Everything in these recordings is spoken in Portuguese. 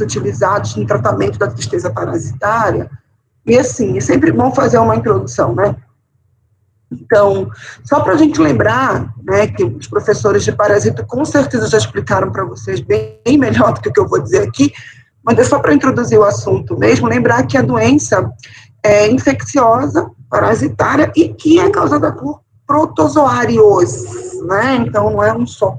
utilizados no tratamento da tristeza parasitária, e assim, é sempre bom fazer uma introdução, né? Então, só para a gente lembrar, né, que os professores de parasito com certeza já explicaram para vocês bem melhor do que o que eu vou dizer aqui, mas é só para introduzir o assunto mesmo, lembrar que a doença é infecciosa, parasitária, e que é causada por protozoários, né? Então, não é um só.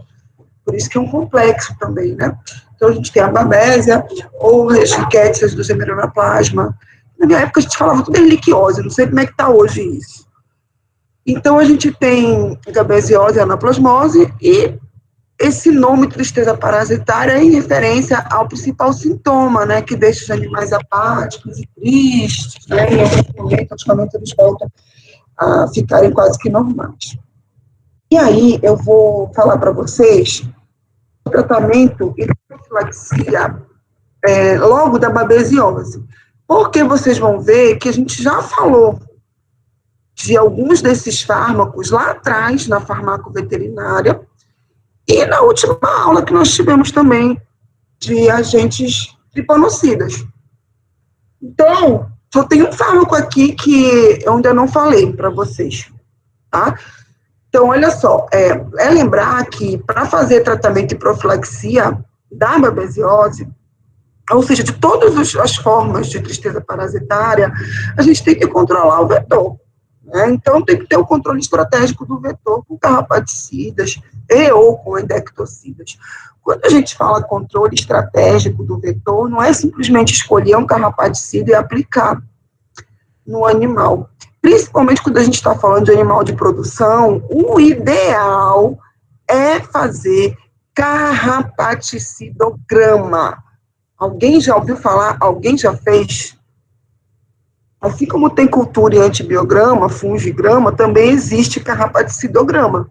Por isso que é um complexo também, né? Então, a gente tem a babésia, ou Escherichia do Hemeranoplasma. Na minha época, a gente falava tudo em liquiose, não sei como é que está hoje isso. Então, a gente tem a babesiose e a anaplasmose, e esse nome tristeza parasitária é em referência ao principal sintoma, né, que deixa os animais apáticos e tristes, né, e em algum momento, praticamente, eles voltam a ficarem quase que normais. E aí, eu vou falar para vocês o tratamento e profilaxia logo da babesiose, porque vocês vão ver que a gente já falou de alguns desses fármacos lá atrás, na farmacoveterinária, e na última aula que nós tivemos também de agentes tripanocidas. Então, só tem um fármaco aqui que eu ainda não falei para vocês, tá? Então, olha só, lembrar que para fazer tratamento e profilaxia da babesiose, ou seja, de todas as formas de tristeza parasitária, a gente tem que controlar o vetor. Né? Então, tem que ter o controle estratégico do vetor com carrapaticidas e ou com endectocidas. Quando a gente fala controle estratégico do vetor, não é simplesmente escolher um carrapaticida e aplicar no animal. Principalmente quando a gente está falando de animal de produção, o ideal é fazer carrapaticidograma. Alguém já ouviu falar? Alguém já fez? Assim como tem cultura em antibiograma, fungigrama, também existe carrapaticidograma.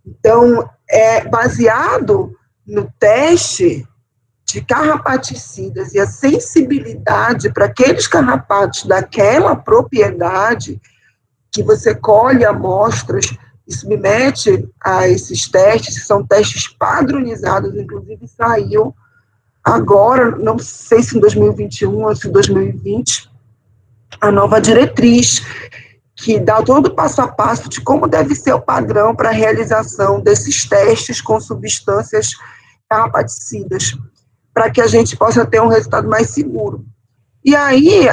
Então, é baseado no teste de carrapaticidas e a sensibilidade para aqueles carrapatos daquela propriedade que você colhe amostras e submete a esses testes, que são testes padronizados, inclusive saiu agora, não sei se em 2021 ou se em 2020, a nova diretriz, que dá todo o passo a passo de como deve ser o padrão para a realização desses testes com substâncias carrapaticidas, para que a gente possa ter um resultado mais seguro. E aí,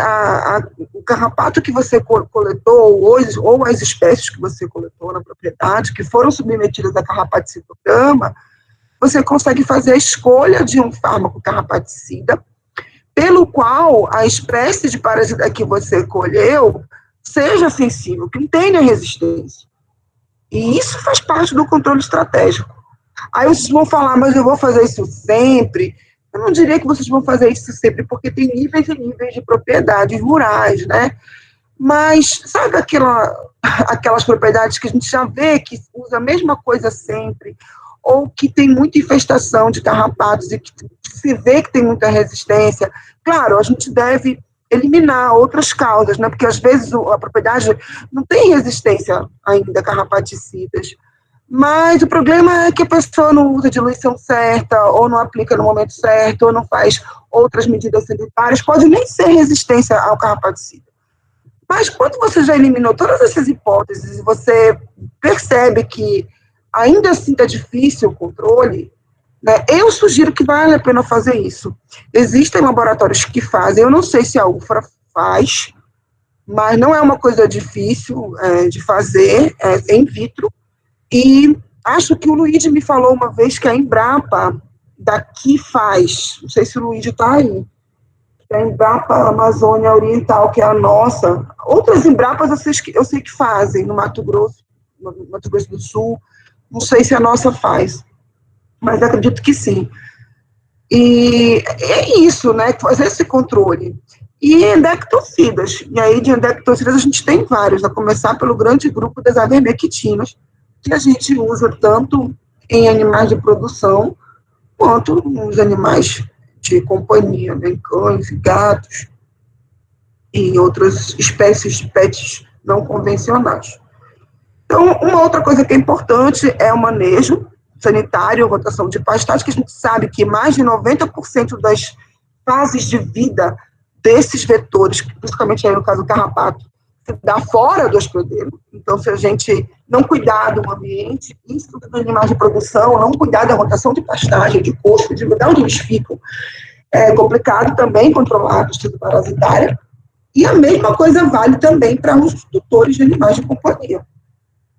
o carrapato que você coletou, ou as espécies que você coletou na propriedade, que foram submetidas a carrapaticidograma, você consegue fazer a escolha de um fármaco carrapaticida, pelo qual a espécie de parasita que você colheu seja sensível, que não tenha resistência. E isso faz parte do controle estratégico. Aí vocês vão falar, mas eu vou fazer isso sempre. Eu não diria que vocês vão fazer isso sempre, porque tem níveis e níveis de propriedades rurais, né? Mas sabe aquelas propriedades que a gente já vê que usa a mesma coisa sempre, ou que tem muita infestação de carrapatos e que se vê que tem muita resistência? Claro, a gente deve eliminar outras causas, né? Porque às vezes a propriedade não tem resistência ainda a carrapaticidas, mas o problema é que a pessoa não usa a diluição certa, ou não aplica no momento certo, ou não faz outras medidas sanitárias, pode nem ser resistência ao carrapaticida. Mas quando você já eliminou todas essas hipóteses e você percebe que ainda assim está difícil o controle, né, eu sugiro que vale a pena fazer isso. Existem laboratórios que fazem, eu não sei se a UFRA faz, mas não é uma coisa difícil de fazer, é in vitro, e acho que o Luigi me falou uma vez que a Embrapa daqui faz, não sei se o Luigi está aí, a Embrapa Amazônia Oriental, que é a nossa. Outras Embrapas eu sei que fazem, no Mato Grosso do Sul, não sei se a nossa faz, mas acredito que sim. E é isso, né, fazer esse controle. E endectocidas, e aí de endectocidas a gente tem vários, a começar pelo grande grupo das avermectinas, que a gente usa tanto em animais de produção, quanto nos animais de companhia, né, cães e gatos, e outras espécies de pets não convencionais. Então, uma outra coisa que é importante é o manejo, sanitário, rotação de pastagem, que a gente sabe que mais de 90% das fases de vida desses vetores, principalmente aí no caso do carrapato, se dá fora do hospedeiro. Então, se a gente não cuidar do ambiente, isso dos animais de produção, não cuidar da rotação de pastagem, de coxo, de lugar onde eles ficam, é complicado também controlar a questão parasitária. E a mesma coisa vale também para os tutores de animais de companhia.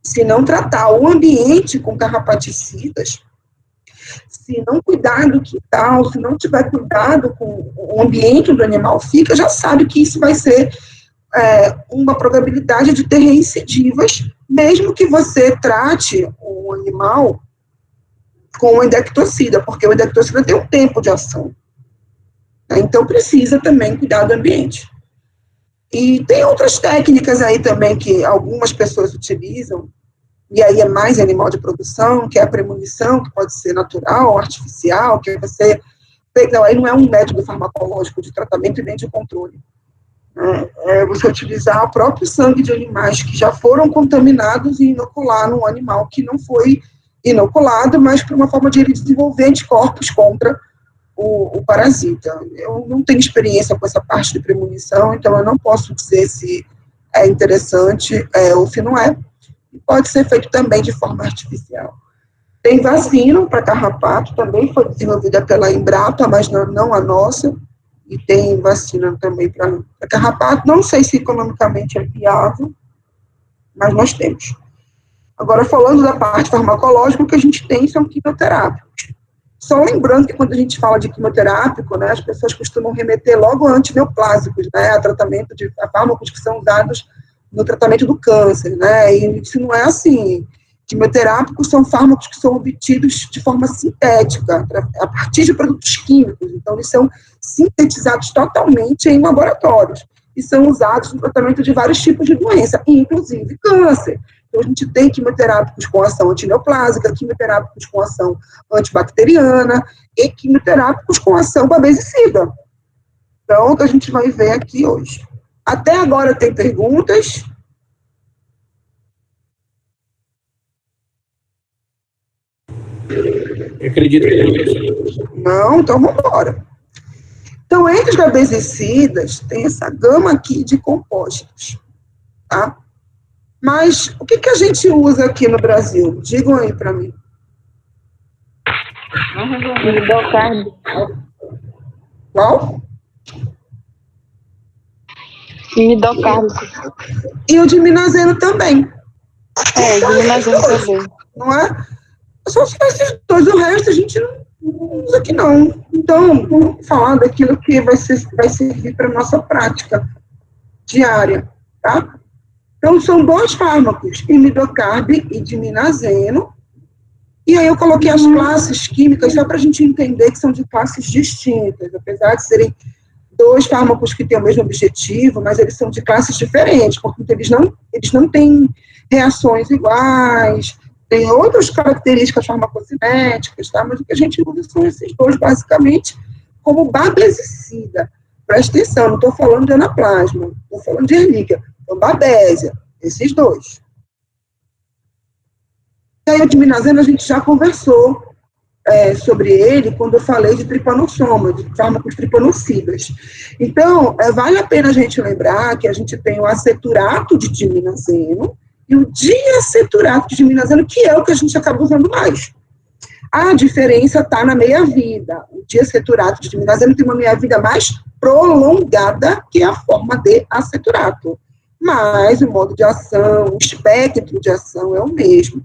Se não tratar o ambiente com carrapaticidas, se não cuidar do quintal, se não tiver cuidado com o ambiente onde o animal fica, já sabe que isso vai ser uma probabilidade de ter reincidivas, mesmo que você trate o animal com o endectocida, porque o endectocida tem um tempo de ação. Então, precisa também cuidar do ambiente. E tem outras técnicas aí também que algumas pessoas utilizam, e aí é mais animal de produção, que é a premonição, que pode ser natural ou artificial, que você... Não, aí não é um método farmacológico de tratamento e nem de controle. É você utilizar o próprio sangue de animais que já foram contaminados e inocular num animal que não foi inoculado, mas por uma forma de ele desenvolver anticorpos contra o parasita. Eu não tenho experiência com essa parte de premonição, então eu não posso dizer se é interessante ou se não é. Pode ser feito também de forma artificial. Tem vacina para carrapato, também foi desenvolvida pela Embrapa, mas não a nossa, e tem vacina também para carrapato. Não sei se economicamente é viável, mas nós temos. Agora, falando da parte farmacológica, o que a gente tem são quimioterápicos. Só lembrando que quando a gente fala de quimioterápico, né, as pessoas costumam remeter logo a antineoplásicos, né, a fármacos que são usados no tratamento do câncer, né, e isso não é assim. Quimioterápicos são fármacos que são obtidos de forma sintética, a partir de produtos químicos, então eles são sintetizados totalmente em laboratórios, e são usados no tratamento de vários tipos de doença, inclusive câncer. Então, a gente tem quimioterápicos com ação antineoplásica, quimioterápicos com ação antibacteriana e quimioterápicos com ação babesicida. Então, o que a gente vai ver aqui hoje. Até agora tem perguntas? Eu acredito que não. Então, vamos embora. Então, entre os babesicidas, tem essa gama aqui de compostos, tá? Mas o que a gente usa aqui no Brasil? Digam aí para mim. Imidocarb. Qual? Imidocárbico. E o diminazeno também. Diminazeno também. Não é? Só esses dois, o resto a gente não usa aqui não. Então, vamos falar daquilo que vai servir para a nossa prática diária, tá? Então, são dois fármacos, imidocarb e diminazeno, e aí eu coloquei as classes químicas só para a gente entender que são de classes distintas, apesar de serem dois fármacos que têm o mesmo objetivo, mas eles são de classes diferentes, portanto, eles não têm reações iguais, tem outras características farmacocinéticas, tá? Mas o que a gente usa são esses dois, basicamente, como babesicida. Presta atenção, não estou falando de anaplasma, estou falando de Ehrlichia. Então, babésia, esses dois. E aí, o diminazeno, a gente já conversou sobre ele quando eu falei de tripanossoma, de fármacos tripanocidas. Então, vale a pena a gente lembrar que a gente tem o aceturato de diminazeno e o diaceturato de diminazeno, que é o que a gente acaba usando mais. A diferença está na meia-vida. O diaceturato de diminazeno tem uma meia-vida mais prolongada que a forma de aceturato. Mas o modo de ação, o espectro de ação é o mesmo.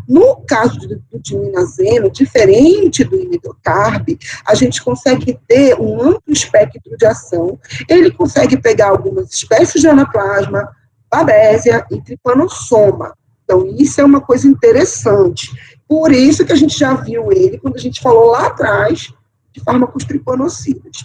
No caso do diminazeno, diferente do imidocarb, a gente consegue ter um amplo espectro de ação. Ele consegue pegar algumas espécies de anaplasma, babésia e tripanossoma. Então, isso é uma coisa interessante. Por isso que a gente já viu ele quando a gente falou lá atrás de fármacos tripanocidas.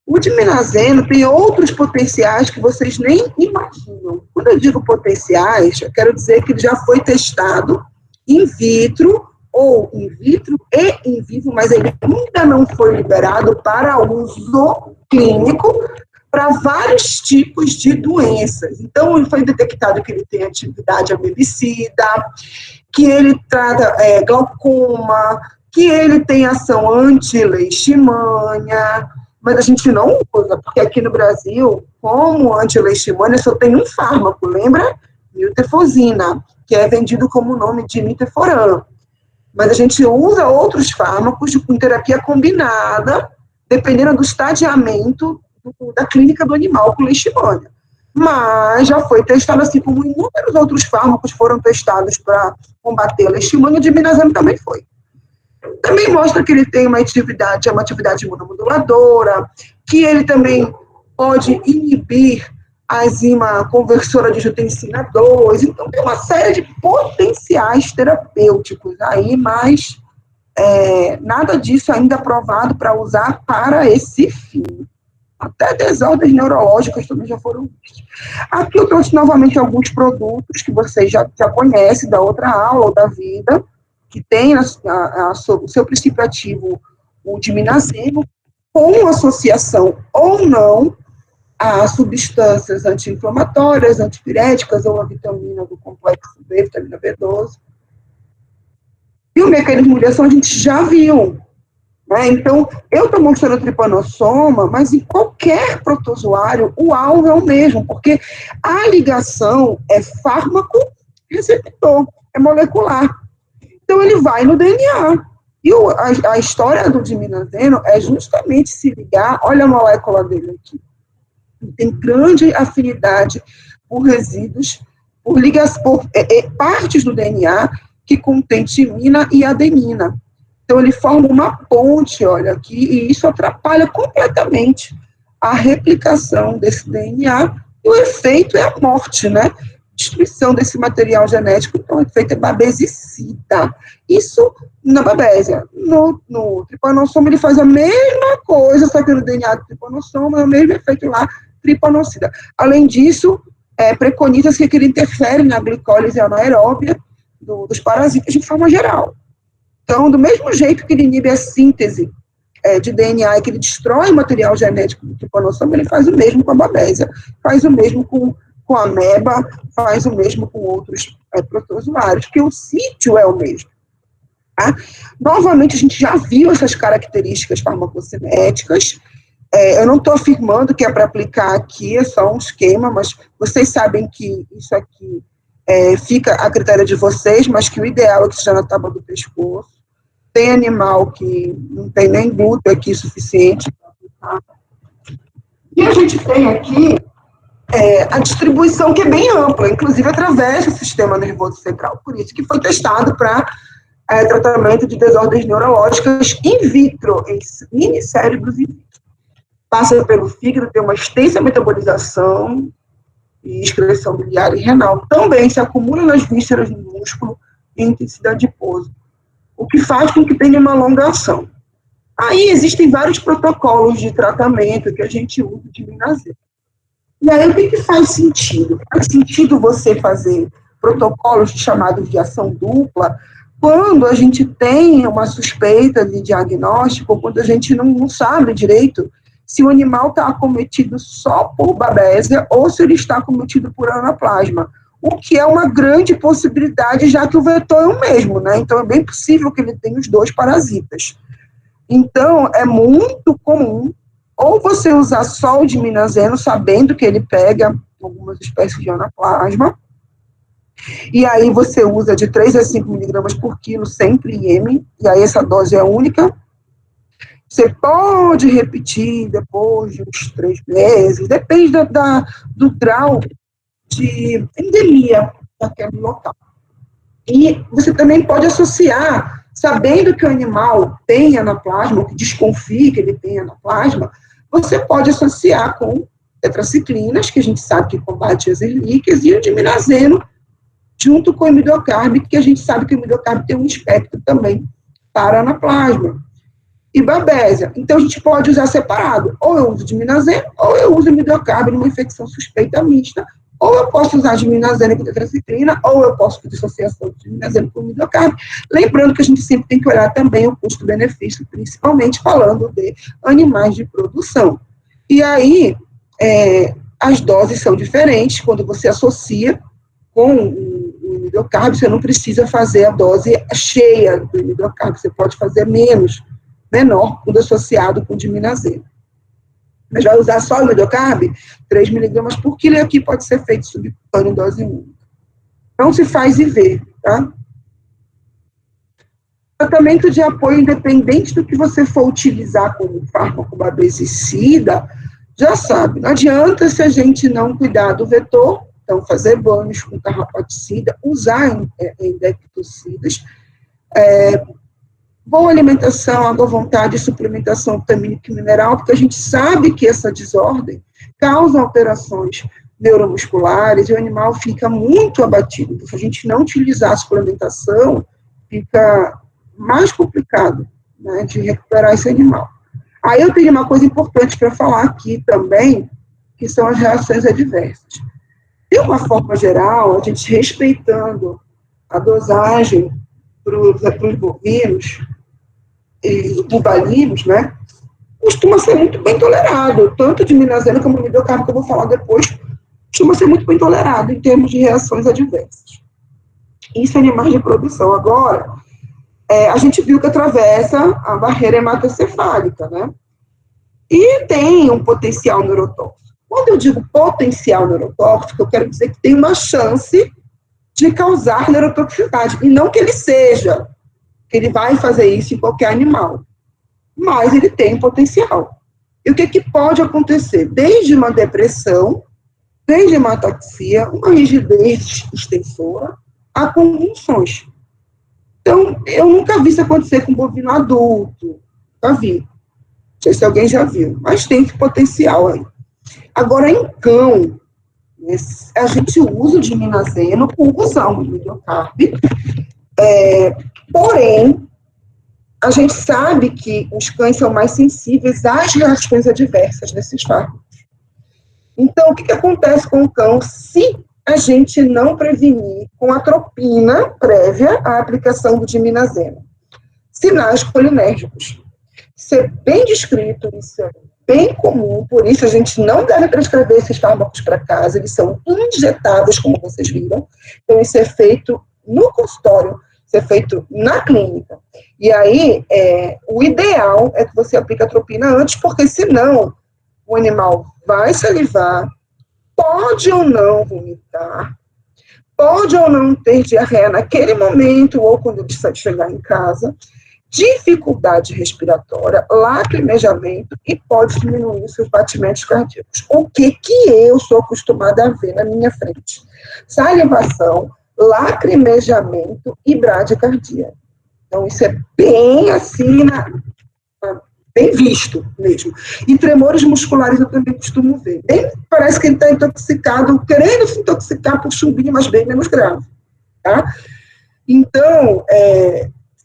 O diminazeno tem outros potenciais que vocês nem imaginam. Quando eu digo potenciais, eu quero dizer que ele já foi testado in vitro ou in vitro e in vivo, mas ele ainda não foi liberado para uso clínico para vários tipos de doenças. Então, foi detectado que ele tem atividade amebicida, que ele trata glaucoma, que ele tem ação anti-leishmania, mas a gente não usa, porque aqui no Brasil, como anti-leishmania, só tem um fármaco, lembra? Miltefosina, que é vendido como o nome de Miteforan. Mas a gente usa outros fármacos com terapia combinada, dependendo do estadiamento da clínica do animal com leishmania. Mas já foi testado, assim como inúmeros outros fármacos foram testados para combater a leishmania, o diminazeno também foi. Também mostra que ele tem uma atividade imunomoduladora, que ele também pode inibir a enzima conversora de angiotensina 2, então tem uma série de potenciais terapêuticos aí, mas nada disso ainda aprovado para usar para esse fim. Até desordens neurológicas também já foram vistas. Aqui eu trouxe novamente alguns produtos que vocês já conhecem da outra aula ou da vida, que tem o seu princípio ativo, o diminazeno, com associação ou não a substâncias anti-inflamatórias, antipiréticas ou a vitamina do complexo B, vitamina B12. E o mecanismo de ação a gente já viu, né? Então, eu estou mostrando tripanossoma, mas em qualquer protozoário, o alvo é o mesmo, porque a ligação é fármaco-receptor, é molecular. Então, ele vai no DNA. E a história do diminazeno é justamente se ligar, olha a molécula dele aqui. Tem grande afinidade por resíduos, por partes do DNA que contém timina e adenina. Então, ele forma uma ponte, olha aqui, e isso atrapalha completamente a replicação desse DNA, e o efeito é a morte, né? Destruição desse material genético, então o efeito é babesicida. Isso na babésia. No tripanossoma ele faz a mesma coisa, só que no DNA do tripanossoma é o mesmo efeito lá, tripanocida. Além disso, preconiza-se que ele interfere na glicólise anaeróbia dos parasitas de forma geral. Então, do mesmo jeito que ele inibe a síntese de DNA e que ele destrói o material genético do tripanossoma, ele faz o mesmo com a babésia, faz o mesmo com a ameba, faz o mesmo com outros protozoários, porque o sítio é o mesmo. Tá? Novamente, a gente já viu essas características farmacocinéticas. Eu não estou afirmando que é para aplicar aqui, é só um esquema, mas vocês sabem que isso aqui fica a critério de vocês, mas que o ideal é que seja na tábua do pescoço. Tem animal que não tem nem glúten aqui suficiente para aplicar. E a gente tem aqui a distribuição que é bem ampla, inclusive através do sistema nervoso central, por isso que foi testado para tratamento de desordens neurológicas in vitro, em minicérebros in vitro. Passa pelo fígado, tem uma extensa metabolização e excreção biliar e renal. Também se acumula nas vísceras do músculo em intensidade de pouso, o que faz com que tenha uma longa ação. Aí existem vários protocolos de tratamento que a gente usa de diminazeno. E aí, o que faz sentido? Faz sentido você fazer protocolos chamados de ação dupla quando a gente tem uma suspeita de diagnóstico, quando a gente não sabe direito se o animal está acometido só por babésia ou se ele está acometido por anaplasma, o que é uma grande possibilidade, já que o vetor é o mesmo, né? Então, é bem possível que ele tenha os dois parasitas. Então, é muito comum ou você usar só o diminazeno, sabendo que ele pega algumas espécies de anaplasma, e aí você usa de 3 a 5 miligramas por quilo, sempre IM, e aí essa dose é única. Você pode repetir depois de uns 3 meses, depende do grau de endemia daquele local. E você também pode associar, sabendo que o animal tem anaplasma, ou que desconfie que ele tem anaplasma, você pode associar com tetraciclinas, que a gente sabe que combate as erlíquias, e o diminazeno, junto com o imidocarb, que a gente sabe que o imidocarb tem um espectro também para anaplasma. E babésia. Então, a gente pode usar separado. Ou eu uso diminazeno, ou eu uso imidocarb numa infecção suspeita mista, ou eu posso usar diminazeno com tetraciclina, ou eu posso fazer associação de diminazeno com imidocarb. Lembrando que a gente sempre tem que olhar também o custo-benefício, principalmente falando de animais de produção. E aí, as doses são diferentes quando você associa com o imidocarb, você não precisa fazer a dose cheia do imidocarb, você pode fazer menor, quando associado com diminazeno. Mas vai usar só o imidocarb, 3 miligramas por quilo, e aqui pode ser feito subcutâneo em dose única. Não se faz IV, tá? Tratamento de apoio, independente do que você for utilizar como fármaco babesicida, já sabe, não adianta se a gente não cuidar do vetor, então fazer banhos com carrapaticida, usar endectocidas, boa alimentação, água à vontade, suplementação vitamínica e mineral, porque a gente sabe que essa desordem causa alterações neuromusculares e o animal fica muito abatido. Então, se a gente não utilizar a suplementação, fica mais complicado, né, de recuperar esse animal. Aí eu tenho uma coisa importante para falar aqui também, que são as reações adversas. De uma forma geral, a gente respeitando a dosagem para os bovinos e bubalinos, né, costuma ser muito bem tolerado, tanto de minazeno como imidocarb, que eu vou falar depois, costuma ser muito bem tolerado em termos de reações adversas. Isso é animais de produção. Agora, a gente viu que atravessa a barreira hematocefálica, né? E tem um potencial neurotóxico. Quando eu digo potencial neurotóxico, eu quero dizer que tem uma chance de causar neurotoxicidade, e não que ele seja, que ele vai fazer isso em qualquer animal, mas ele tem potencial. E o que pode acontecer? Desde uma depressão, desde uma ataxia, uma rigidez extensora, a convulsões. Então, eu nunca vi isso acontecer com bovino adulto, nunca vi. Não sei se alguém já viu, mas tem esse potencial aí. Agora, em cão, a gente usa o diminazeno com usão do imidocarb, porém, a gente sabe que os cães são mais sensíveis às reações adversas desses fármacos. Então, o que acontece com o cão se a gente não prevenir com atropina prévia à aplicação do diminazeno? Sinais colinérgicos. Isso é bem descrito, isso é bem comum, por isso a gente não deve prescrever esses fármacos para casa, eles são injetáveis, como vocês viram, então isso é feito no consultório, isso é feito na clínica. E aí, o ideal é que você aplique a atropina antes, porque senão o animal vai salivar, pode ou não vomitar, pode ou não ter diarreia naquele momento, ou quando ele chegar em casa, dificuldade respiratória, lacrimejamento, e pode diminuir seus batimentos cardíacos. O que eu sou acostumada a ver na minha frente? Salivação, lacrimejamento e bradicardia. Então, isso é bem assim, bem visto mesmo. E tremores musculares eu também costumo ver. Parece que ele está intoxicado, querendo se intoxicar por chumbinho, mas bem menos grave. Tá? Então,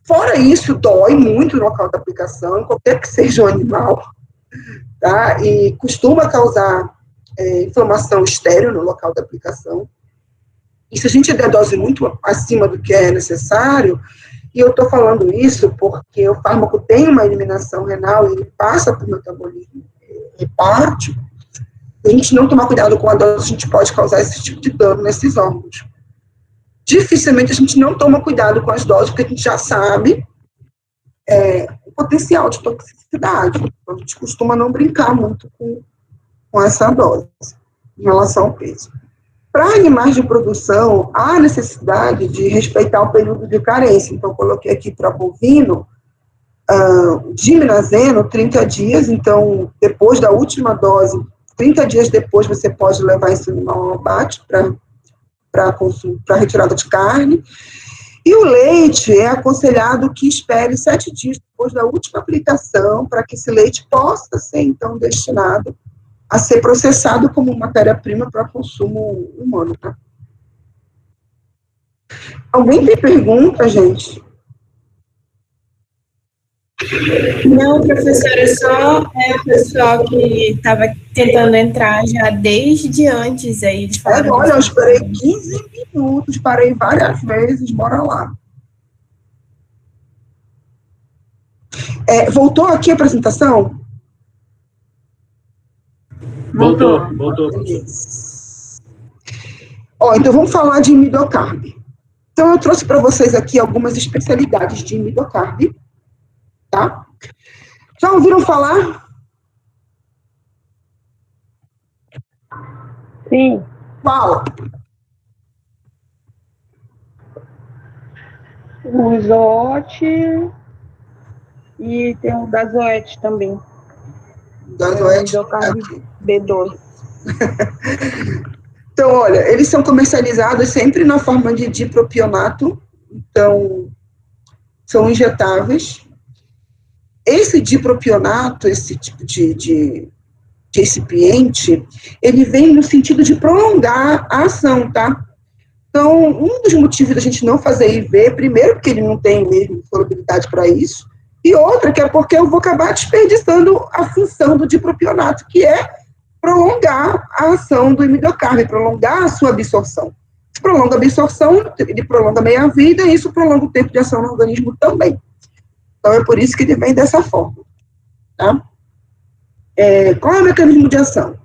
fora isso, dói muito no local da aplicação, qualquer que seja o animal, tá? E costuma causar inflamação estéril no local da aplicação. E se a gente der dose muito acima do que é necessário, e eu estou falando isso porque o fármaco tem uma eliminação renal e ele passa por metabolismo hepático, se a gente não tomar cuidado com a dose, a gente pode causar esse tipo de dano nesses órgãos. Dificilmente a gente não toma cuidado com as doses, porque a gente já sabe o potencial de toxicidade. Então, a gente costuma não brincar muito com essa dose, em relação ao peso. Para animais de produção, há necessidade de respeitar o período de carência. Então, coloquei aqui para bovino, diminazeno, 30 dias. Então, depois da última dose, 30 dias depois, você pode levar esse animal ao abate para retirada de carne. E o leite é aconselhado que espere 7 dias depois da última aplicação, para que esse leite possa ser, então, destinado a ser processado como matéria-prima para consumo humano. Tá? Alguém tem pergunta, gente? Não, professora, só o pessoal que estava tentando entrar já desde antes aí de falar. Olha, eu esperei 15 minutos, parei várias vezes, bora lá. Voltou aqui a apresentação? Voltou. Ó, então vamos falar de imidocarb. Então, eu trouxe para vocês aqui algumas especialidades de imidocarb, tá? Já ouviram falar? Sim. Qual? O isote e tem o gazoete também. Gazoete. Imidocarb B2. Então, olha, eles são comercializados sempre na forma de dipropionato, então, são injetáveis. Esse dipropionato, esse tipo de recipiente, ele vem no sentido de prolongar a ação, tá? Então, um dos motivos da gente não fazer IV, primeiro, porque ele não tem mesmo solubilidade para isso, e outra, que é porque eu vou acabar desperdiçando a função do dipropionato, que é prolongar a ação do imidocarb, prolongar a sua absorção. Se prolonga a absorção, ele prolonga a meia-vida, e isso prolonga o tempo de ação no organismo também. Então, é por isso que ele vem dessa forma, tá? Qual é o mecanismo de ação?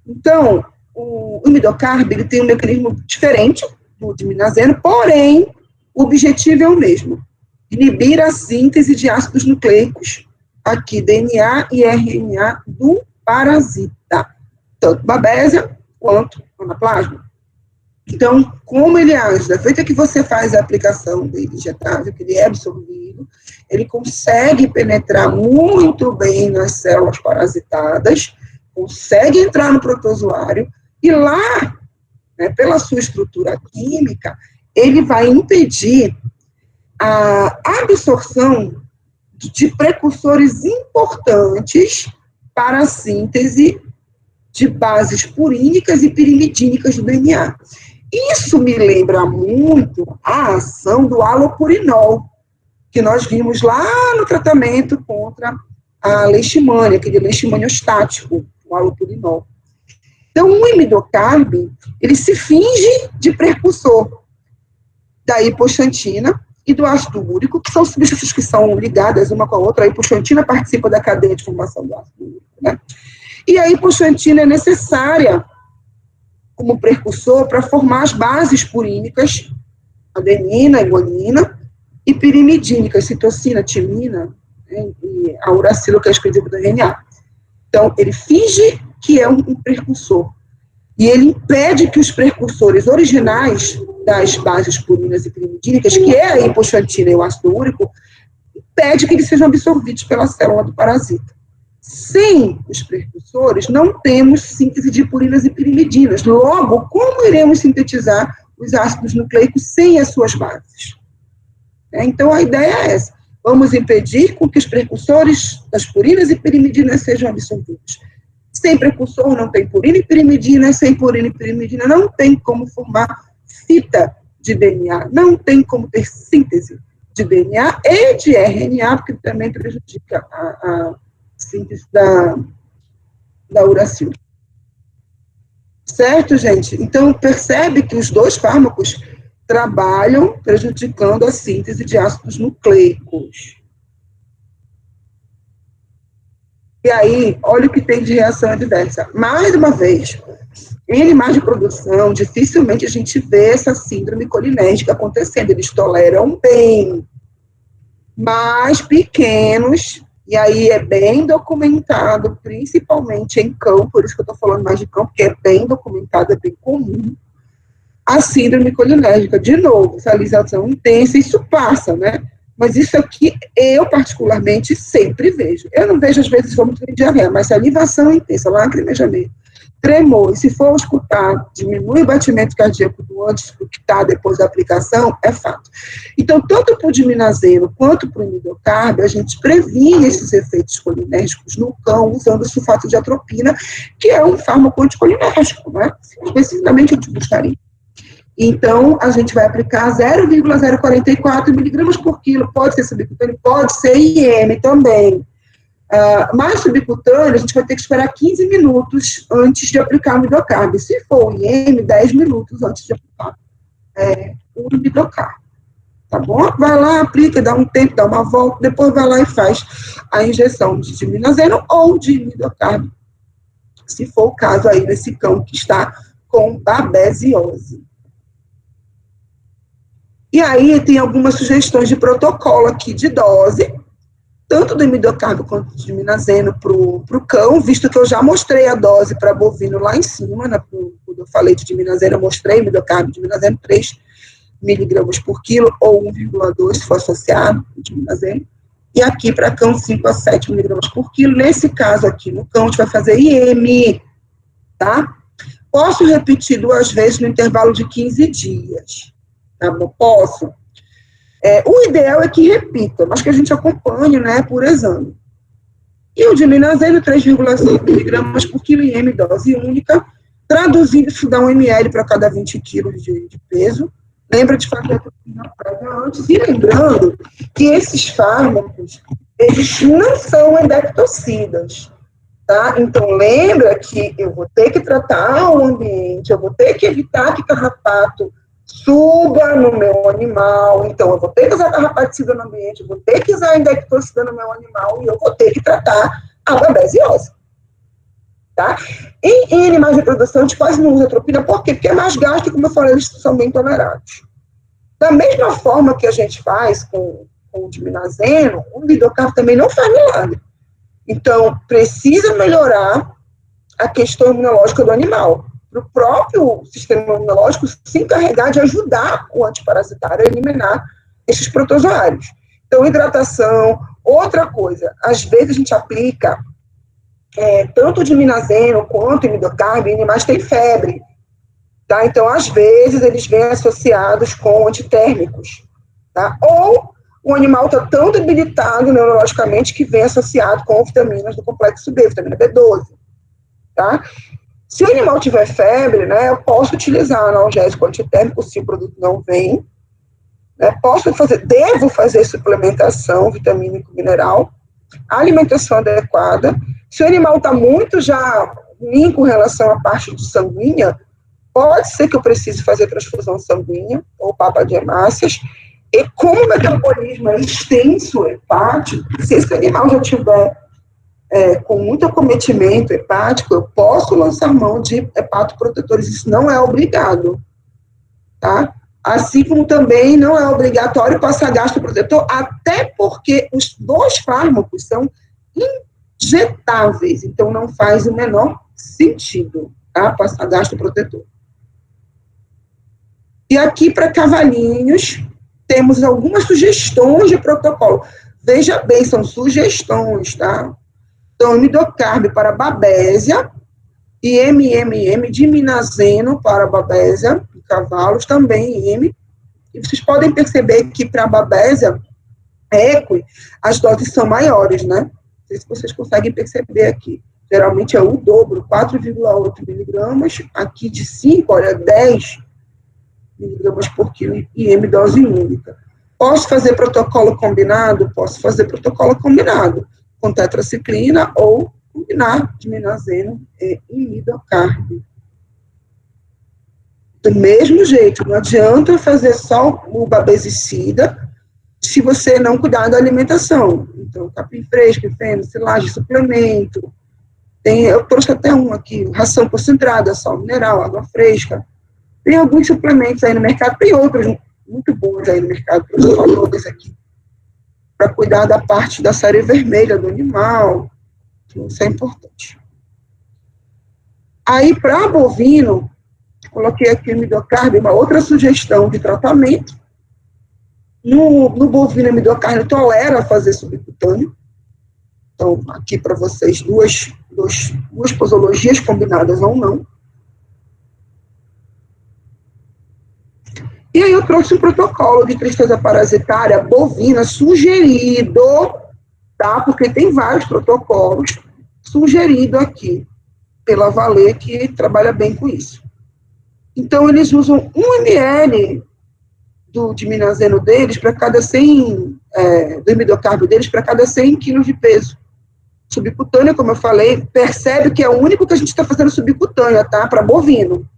Então, o imidocarb, ele tem um mecanismo diferente do diminazeno, porém, o objetivo é o mesmo, inibir a síntese de ácidos nucleicos, aqui DNA e RNA do parasita, tanto babésia quanto anaplasma. Então, como ele age? Da feita que você faz a aplicação dele injetável, que ele é absorvido, ele consegue penetrar muito bem nas células parasitadas, consegue entrar no protozoário, e lá, né, pela sua estrutura química, ele vai impedir a absorção de precursores importantes para a síntese de bases purínicas e pirimidínicas do DNA. Isso me lembra muito a ação do halopurinol, que nós vimos lá no tratamento contra a leishmania, aquele leishmaniostático, o halopurinol. Então, o imidocarb, ele se finge de precursor da hipoxantina e do ácido úrico, que são substâncias que são ligadas uma com a outra. A hipoxantina participa da cadeia de formação do ácido úrico, né? E a hipoxantina é necessária como precursor para formar as bases purínicas, adenina, guanina, e pirimidínicas, citocina, timina, né, e a uracilo, que é exclusivo do RNA. Então, ele finge que é um precursor, e ele impede que os precursores originais das bases purinas e pirimidínicas, que é a hipoxantina e o ácido úrico, impede que eles sejam absorvidos pela célula do parasita. Sem os precursores, não temos síntese de purinas e pirimidinas. Logo, como iremos sintetizar os ácidos nucleicos sem as suas bases? Então, a ideia é essa. Vamos impedir com que os precursores das purinas e pirimidinas sejam absorvidos. Sem precursor, não tem purina e pirimidina. Sem purina e pirimidina, não tem como formar fita de DNA. Não tem como ter síntese de DNA e de RNA, porque também prejudica a síntese da uracilo. Certo, gente? Então, percebe que os dois fármacos trabalham prejudicando a síntese de ácidos nucleicos. E aí, olha o que tem de reação adversa. Mais uma vez, em animais de produção, dificilmente a gente vê essa síndrome colinérgica acontecendo. Eles toleram bem, mas pequenos. E aí é bem documentado, principalmente em cão, por isso que eu estou falando mais de cão, porque é bem documentado, é bem comum, a síndrome colinérgica. De novo, salivação intensa, isso passa, né? Mas isso aqui, eu particularmente, sempre vejo. Eu não vejo, às vezes, vômito de diarreia, mas salivação intensa, lacrimejamento, tremor, e se for escutar, diminui o batimento cardíaco do antes do que está depois da aplicação, é fato. Então, tanto para o diminazeno quanto para o imidocarb, a gente previne esses efeitos colinérgicos no cão usando o sulfato de atropina, que é um fármaco anticolinérgico, né? Especificamente antibustarínico. Então, a gente vai aplicar 0,044 miligramas por quilo, pode ser subcutâneo, pode ser IM também. Mais subcutâneo, a gente vai ter que esperar 15 minutos antes de aplicar o imidocarb. Se for o IM, 10 minutos antes de aplicar o imidocarb. Tá bom? Vai lá, aplica, dá um tempo, dá uma volta, depois vai lá e faz a injeção de diminazeno ou de imidocarb, se for o caso aí desse cão que está com babesiose. E aí tem algumas sugestões de protocolo aqui de dose, tanto do imidocarbo quanto do diminazeno para o cão, visto que eu já mostrei a dose para bovino lá em cima, né, quando eu falei de diminazeno, eu mostrei imidocarbo, diminazeno 3 miligramas por quilo, ou 1,2 se for associado, diminazeno, e aqui para cão 5 a 7 miligramas por quilo. Nesse caso aqui, no cão, a gente vai fazer IM, tá? Posso repetir 2 vezes no intervalo de 15 dias, tá bom? Posso. O ideal é que repita, mas que a gente acompanhe, né, por exame. E o diminazeno, 3,5 miligramas por quilo IM, dose única, traduzindo, isso dá 1 ml para cada 20 quilos de peso. Lembra de fazer a toxina prévia antes. E lembrando que esses fármacos, eles não são endectocidas, tá? Então, lembra que eu vou ter que tratar o ambiente, eu vou ter que evitar que carrapato suba no meu animal, então eu vou ter que usar carrapaticida no ambiente, eu vou ter que usar endectocida no meu animal e eu vou ter que tratar a babesiose, tá? Em animais de produção, a gente quase não usa atropina, por quê? Porque é mais gasto e, como eu falei, eles são bem tolerados. Da mesma forma que a gente faz com o diminazeno, o imidocarbo também não faz milagre. Então, precisa melhorar a questão imunológica do animal, para o próprio sistema imunológico se encarregar de ajudar o antiparasitário a eliminar esses protozoários. Então, hidratação, outra coisa, às vezes a gente aplica tanto o diminazeno quanto o imidocarbo em animais que têm febre, tá? Então, às vezes, eles vêm associados com antitérmicos, tá? Ou o animal está tão debilitado neurologicamente que vem associado com vitaminas do complexo B, vitamina B12, tá? Se o animal tiver febre, né, eu posso utilizar analgésico antitérmico se o produto não vem, né, devo fazer suplementação vitamínico mineral, alimentação adequada. Se o animal está muito já ruim com relação à parte de sanguínea, pode ser que eu precise fazer transfusão sanguínea ou papa de hemácias. E como o metabolismo é extenso, hepático, se esse animal já tiver com muito acometimento hepático, eu posso lançar mão de hepatoprotetores, isso não é obrigado, tá? Assim como também não é obrigatório passar gastroprotetor, até porque os 2 fármacos são injetáveis, então não faz o menor sentido, tá? Passar gastroprotetor. E aqui para cavalinhos, temos algumas sugestões de protocolo. Veja bem, são sugestões, tá? Então, imidocarbo para babésia e MMM, diminazeno para babésia em cavalos, também IM. E vocês podem perceber que para babésia equi, as doses são maiores, né? Não sei se vocês conseguem perceber aqui. Geralmente é o dobro, 4,8 miligramas, aqui de 5, olha, 10 miligramas por quilo, IM dose única. Posso fazer protocolo combinado? Posso fazer protocolo combinado, com tetraciclina ou combinar diminazeno e imidocarbo. Do mesmo jeito, não adianta fazer só o babesicida se você não cuidar da alimentação. Então, capim fresco, feno, silagem, suplemento. Eu trouxe até um aqui, ração concentrada, sal mineral, água fresca. Tem alguns suplementos aí no mercado, tem outros muito bons aí no mercado, eu falo desse aqui, para cuidar da parte da série vermelha do animal, isso é importante. Aí, para bovino, coloquei aqui o imidocarbo, uma outra sugestão de tratamento. No bovino, o imidocarbo tolera fazer subcutâneo. Então, aqui para vocês, duas posologias combinadas ou não. E aí eu trouxe um protocolo de tristeza parasitária bovina sugerido, tá? Porque tem vários protocolos sugerido aqui pela Valer, que trabalha bem com isso. Então, eles usam 1 ml do diminazeno deles para cada 100, do imidocarbo deles para cada 100 quilos de peso. Subcutânea, como eu falei, percebe que é o único que a gente está fazendo subcutânea, tá? Para bovino.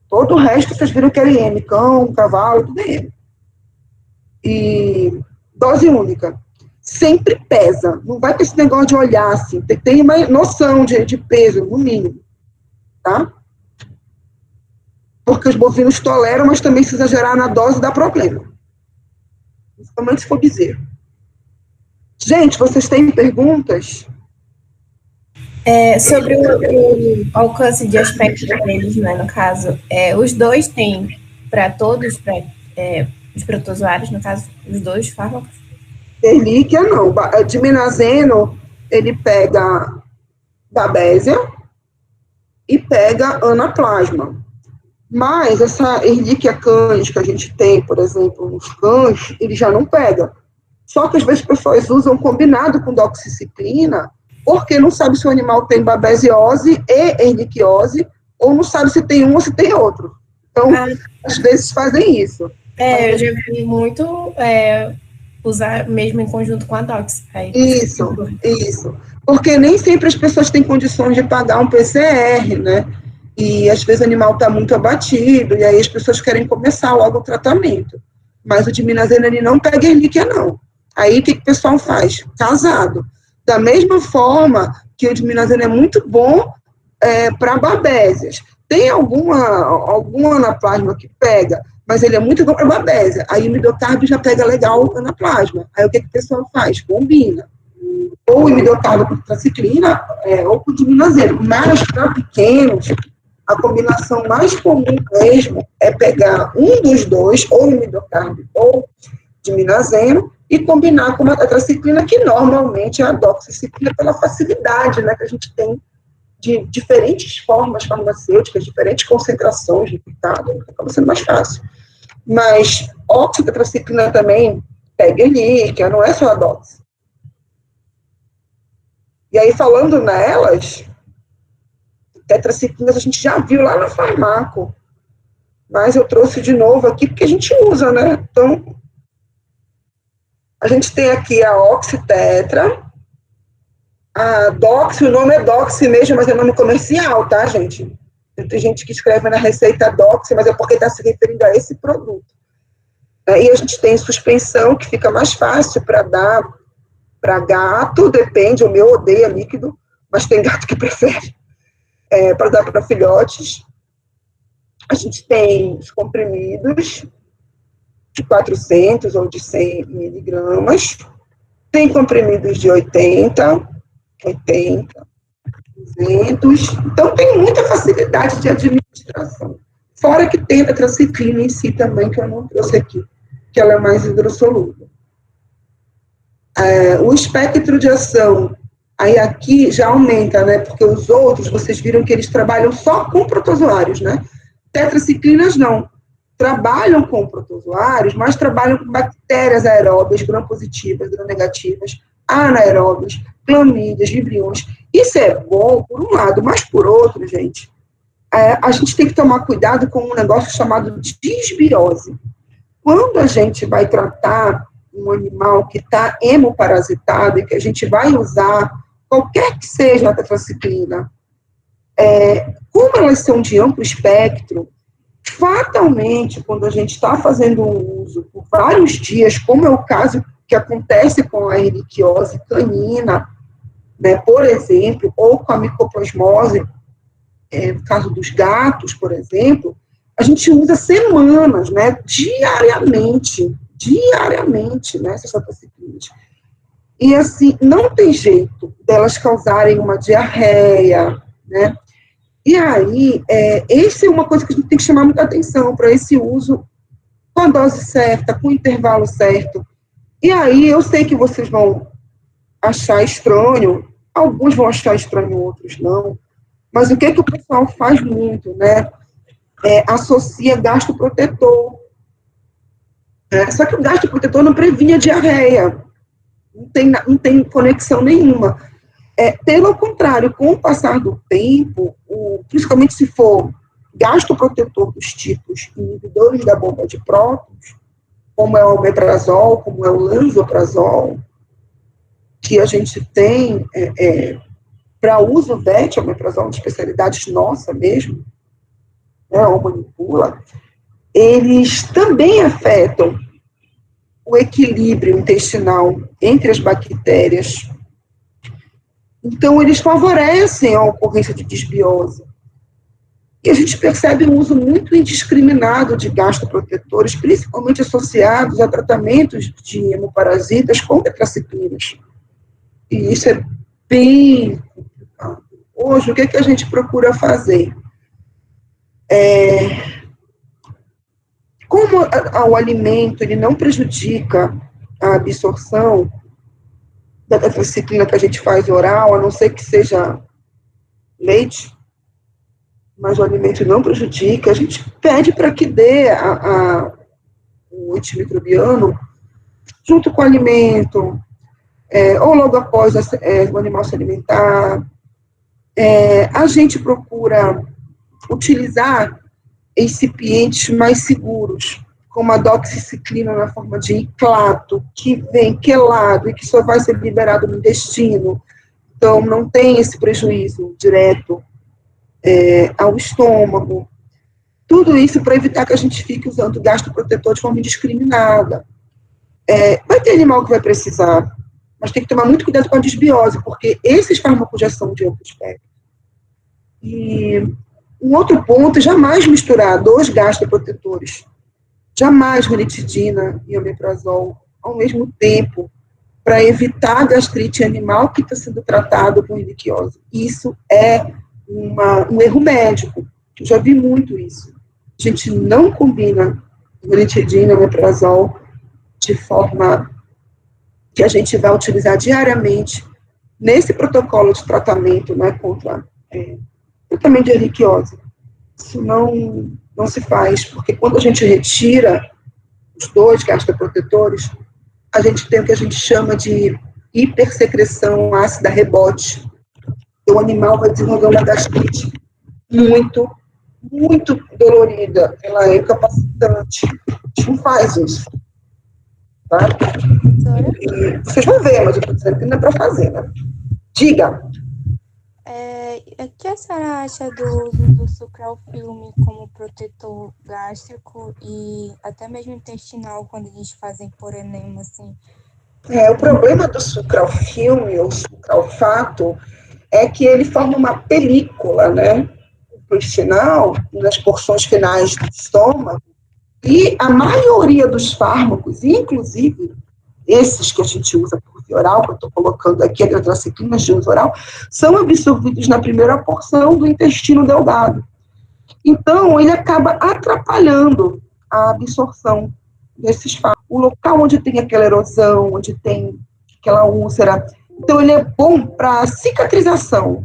Todo o resto, vocês viram que era IM, cão, cavalo, tudo é IM. E dose única. Sempre pesa. Não vai ter esse negócio de olhar assim. Tem uma noção de peso, no mínimo. Tá? Porque os bovinos toleram, mas também se exagerar na dose dá problema. principalmente se for bezerro. Gente, vocês têm perguntas? Sobre o alcance de aspecto deles, né, no caso, os dois têm para todos, para os protozoários, no caso, os dois fármacos? Ehrlichia não. Diminazeno, ele pega Babesia e pega anaplasma. Mas essa Ehrlichia canis que a gente tem, por exemplo, nos cães, ele já não pega. Só que às vezes as pessoas usam combinado com doxiciclina, porque não sabe se o animal tem babesiose e ehrlichiose, ou não sabe se tem um ou se tem outro. Então, às vezes fazem isso. Eu já vi muito usar mesmo em conjunto com a dox. Isso. Porque nem sempre as pessoas têm condições de pagar um PCR, né? E às vezes o animal está muito abatido, e aí as pessoas querem começar logo o tratamento. Mas o diminazeno, ele não pega Ehrlichia, não. Aí o que o pessoal faz? Casado. Da mesma forma que o diminazeno é muito bom para babésias. Tem algum anaplasma que pega, mas ele é muito bom para babésia. Aí o imidocarbo já pega legal o anaplasma. Aí o que o pessoal faz? Combina. Ou o imidocarbo com tetraciclina, ou com o diminazeno. Mas para pequenos, a combinação mais comum mesmo é pegar um dos dois, ou imidocarbo ou diminazeno, e combinar com uma tetraciclina, que normalmente é a doxiciclina, pela facilidade, né, que a gente tem de diferentes formas farmacêuticas, diferentes concentrações de picado, acaba sendo mais fácil. Mas oxitetraciclina também pega Ehrlichia, não é só a dox. E aí, falando nelas, tetraciclinas a gente já viu lá na farmaco, mas eu trouxe de novo aqui porque a gente usa, né? Então, a gente tem aqui a oxitetra, a doxi, o nome é doxi mesmo, mas é nome comercial, tá, gente? Tem gente que escreve na receita doxi, mas é porque está se referindo a esse produto. E a gente tem suspensão, que fica mais fácil para dar para gato, depende, o meu odeia líquido, mas tem gato que prefere, para dar para filhotes. A gente tem os comprimidos de 400 ou de 100 miligramas, tem comprimidos de 80, 200, então tem muita facilidade de administração. Fora que tem a tetraciclina em si também, que eu não trouxe aqui, que ela é mais hidrossolúvel. O espectro de ação, aí aqui já aumenta, né, porque os outros, vocês viram que eles trabalham só com protozoários, né? Tetraciclinas não. Trabalham com protozoários, mas trabalham com bactérias aeróbias, gram-positivas, gram-negativas, anaeróbias, clamídias, vibriões. Isso é bom, por um lado, mas por outro, gente, a gente tem que tomar cuidado com um negócio chamado disbiose. Quando a gente vai tratar um animal que está hemoparasitado e que a gente vai usar qualquer que seja a tetraciclina, como elas são de amplo espectro, fatalmente, quando a gente está fazendo um uso por vários dias, como é o caso que acontece com a ehrlichiose canina, né, por exemplo, ou com a micoplasmose, no caso dos gatos, por exemplo, a gente usa semanas, né, diariamente, né, essas tetraciclinas. E, assim, não tem jeito delas causarem uma diarreia, né. E aí, essa é uma coisa que a gente tem que chamar muita atenção para esse uso com a dose certa, com o intervalo certo. E aí, eu sei que vocês vão achar estranho, alguns vão achar estranho, outros não, mas o que o pessoal faz muito, né? Associa gastroprotetor. Só que o gastroprotetor não previne a diarreia, não tem conexão nenhuma. Pelo contrário, com o passar do tempo, principalmente se for gastroprotetor dos tipos inibidores da bomba de prótons, como é o omeprazol, como é o lansoprazol, que a gente tem para uso VET, omeprazol, de especialidades nossa mesmo, né, ou manipula, eles também afetam o equilíbrio intestinal entre as bactérias. Então, eles favorecem a ocorrência de disbiose. E a gente percebe um uso muito indiscriminado de gastroprotetores, principalmente associados a tratamentos de hemoparasitas com tetraciclinas. E isso é bem complicado. Hoje, o que a gente procura fazer? Como o alimento ele não prejudica a absorção da tetraciclina que a gente faz oral, a não ser que seja leite, mas o alimento não prejudica, a gente pede para que dê o antimicrobiano junto com o alimento, ou logo após o animal se alimentar. A gente procura utilizar excipientes mais seguros, como a doxiciclina na forma de iclato, que vem quelado e que só vai ser liberado no intestino, então não tem esse prejuízo direto ao estômago. Tudo isso para evitar que a gente fique usando gastroprotetor de forma indiscriminada. Vai ter animal que vai precisar, mas tem que tomar muito cuidado com a desbiose, porque esses fármacos já são de amplo espectro. E um outro ponto é jamais misturar 2 gastroprotetores, jamais ranitidina e omeprazol ao mesmo tempo, para evitar a gastrite animal que está sendo tratado com iliquiose. Isso é um erro médico. Eu já vi muito isso. A gente não combina ranitidina e omeprazol de forma que a gente vai utilizar diariamente nesse protocolo de tratamento, né, contra tratamento de iliquiose. Isso não se faz, porque quando a gente retira os 2 gastroprotetores, a gente tem o que a gente chama de hipersecreção ácida rebote. O animal vai desenvolver uma gastrite muito, muito dolorida. Ela é incapacitante. A gente não faz isso. Tá? E vocês vão ver, mas eu estou dizendo que não é para fazer, né? Diga. O que a senhora acha do uso do sucralfilme como protetor gástrico e até mesmo intestinal, quando eles fazem por enema, assim? O problema do sucralfilme, ou sucralfato, é que ele forma uma película, né, intestinal, nas porções finais do estômago, e a maioria dos fármacos, inclusive esses que a gente usa por via oral, que eu estou colocando aqui, a tetraciclinas de uso oral, são absorvidos na primeira porção do intestino delgado. Então, ele acaba atrapalhando a absorção desses fármacos. O local onde tem aquela erosão, onde tem aquela úlcera. Então, ele é bom para cicatrização,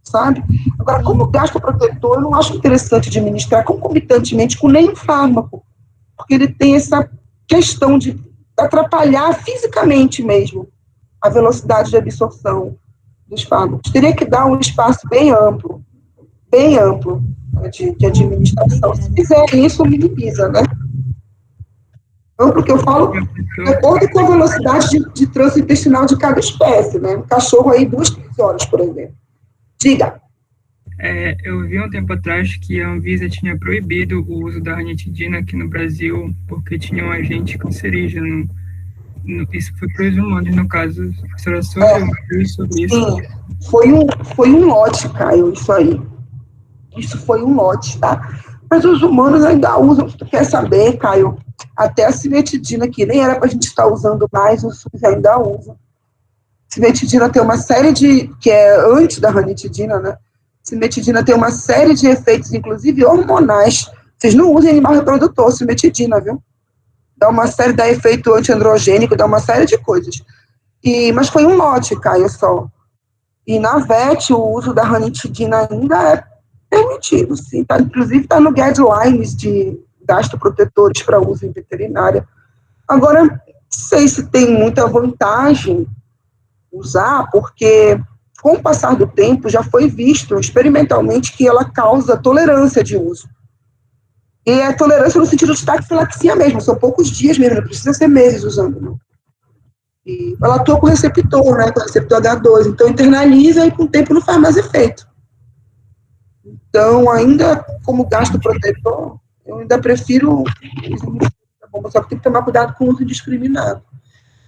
sabe? Agora, como gastroprotetor, eu não acho interessante administrar concomitantemente com nenhum fármaco, porque ele tem essa questão de atrapalhar fisicamente mesmo a velocidade de absorção dos fármacos. Teria que dar um espaço bem amplo né, de administração. Se fizer isso, minimiza, né? Então, porque eu falo de acordo com a velocidade de trânsito intestinal de cada espécie, né? Um cachorro aí 2-3 horas, por exemplo. Diga. Eu vi um tempo atrás que a Anvisa tinha proibido o uso da ranitidina aqui no Brasil porque tinha um agente cancerígeno. Isso foi para os humanos, no caso. A senhora soube sobre isso? Sim, foi um lote, Caio, isso aí. Isso foi um lote, tá? Mas os humanos ainda usam, se tu quer saber, Caio, até a cimetidina, que nem era para a gente estar usando mais, o SUS ainda usa. Cimetidina tem uma série que é antes da ranitidina, né? Cimetidina tem uma série de efeitos, inclusive hormonais. Vocês não usem animal reprodutor, cimetidina, viu? Dá efeito antiandrogênico, dá uma série de coisas. Mas foi um lote, Caio, só. E na VET, o uso da ranitidina ainda é permitido, sim. Inclusive está no guidelines de gastroprotetores para uso em veterinária. Agora, não sei se tem muita vantagem usar, porque com o passar do tempo já foi visto experimentalmente que ela causa tolerância de uso. E é tolerância no sentido de taquifilaxia mesmo, são poucos dias mesmo, não precisa ser meses usando, não. E ela atua com o receptor, né, com o receptor H2, então internaliza e com o tempo não faz mais efeito. Então, ainda como gastroprotetor, eu ainda prefiro só que tem que tomar cuidado com o uso indiscriminado.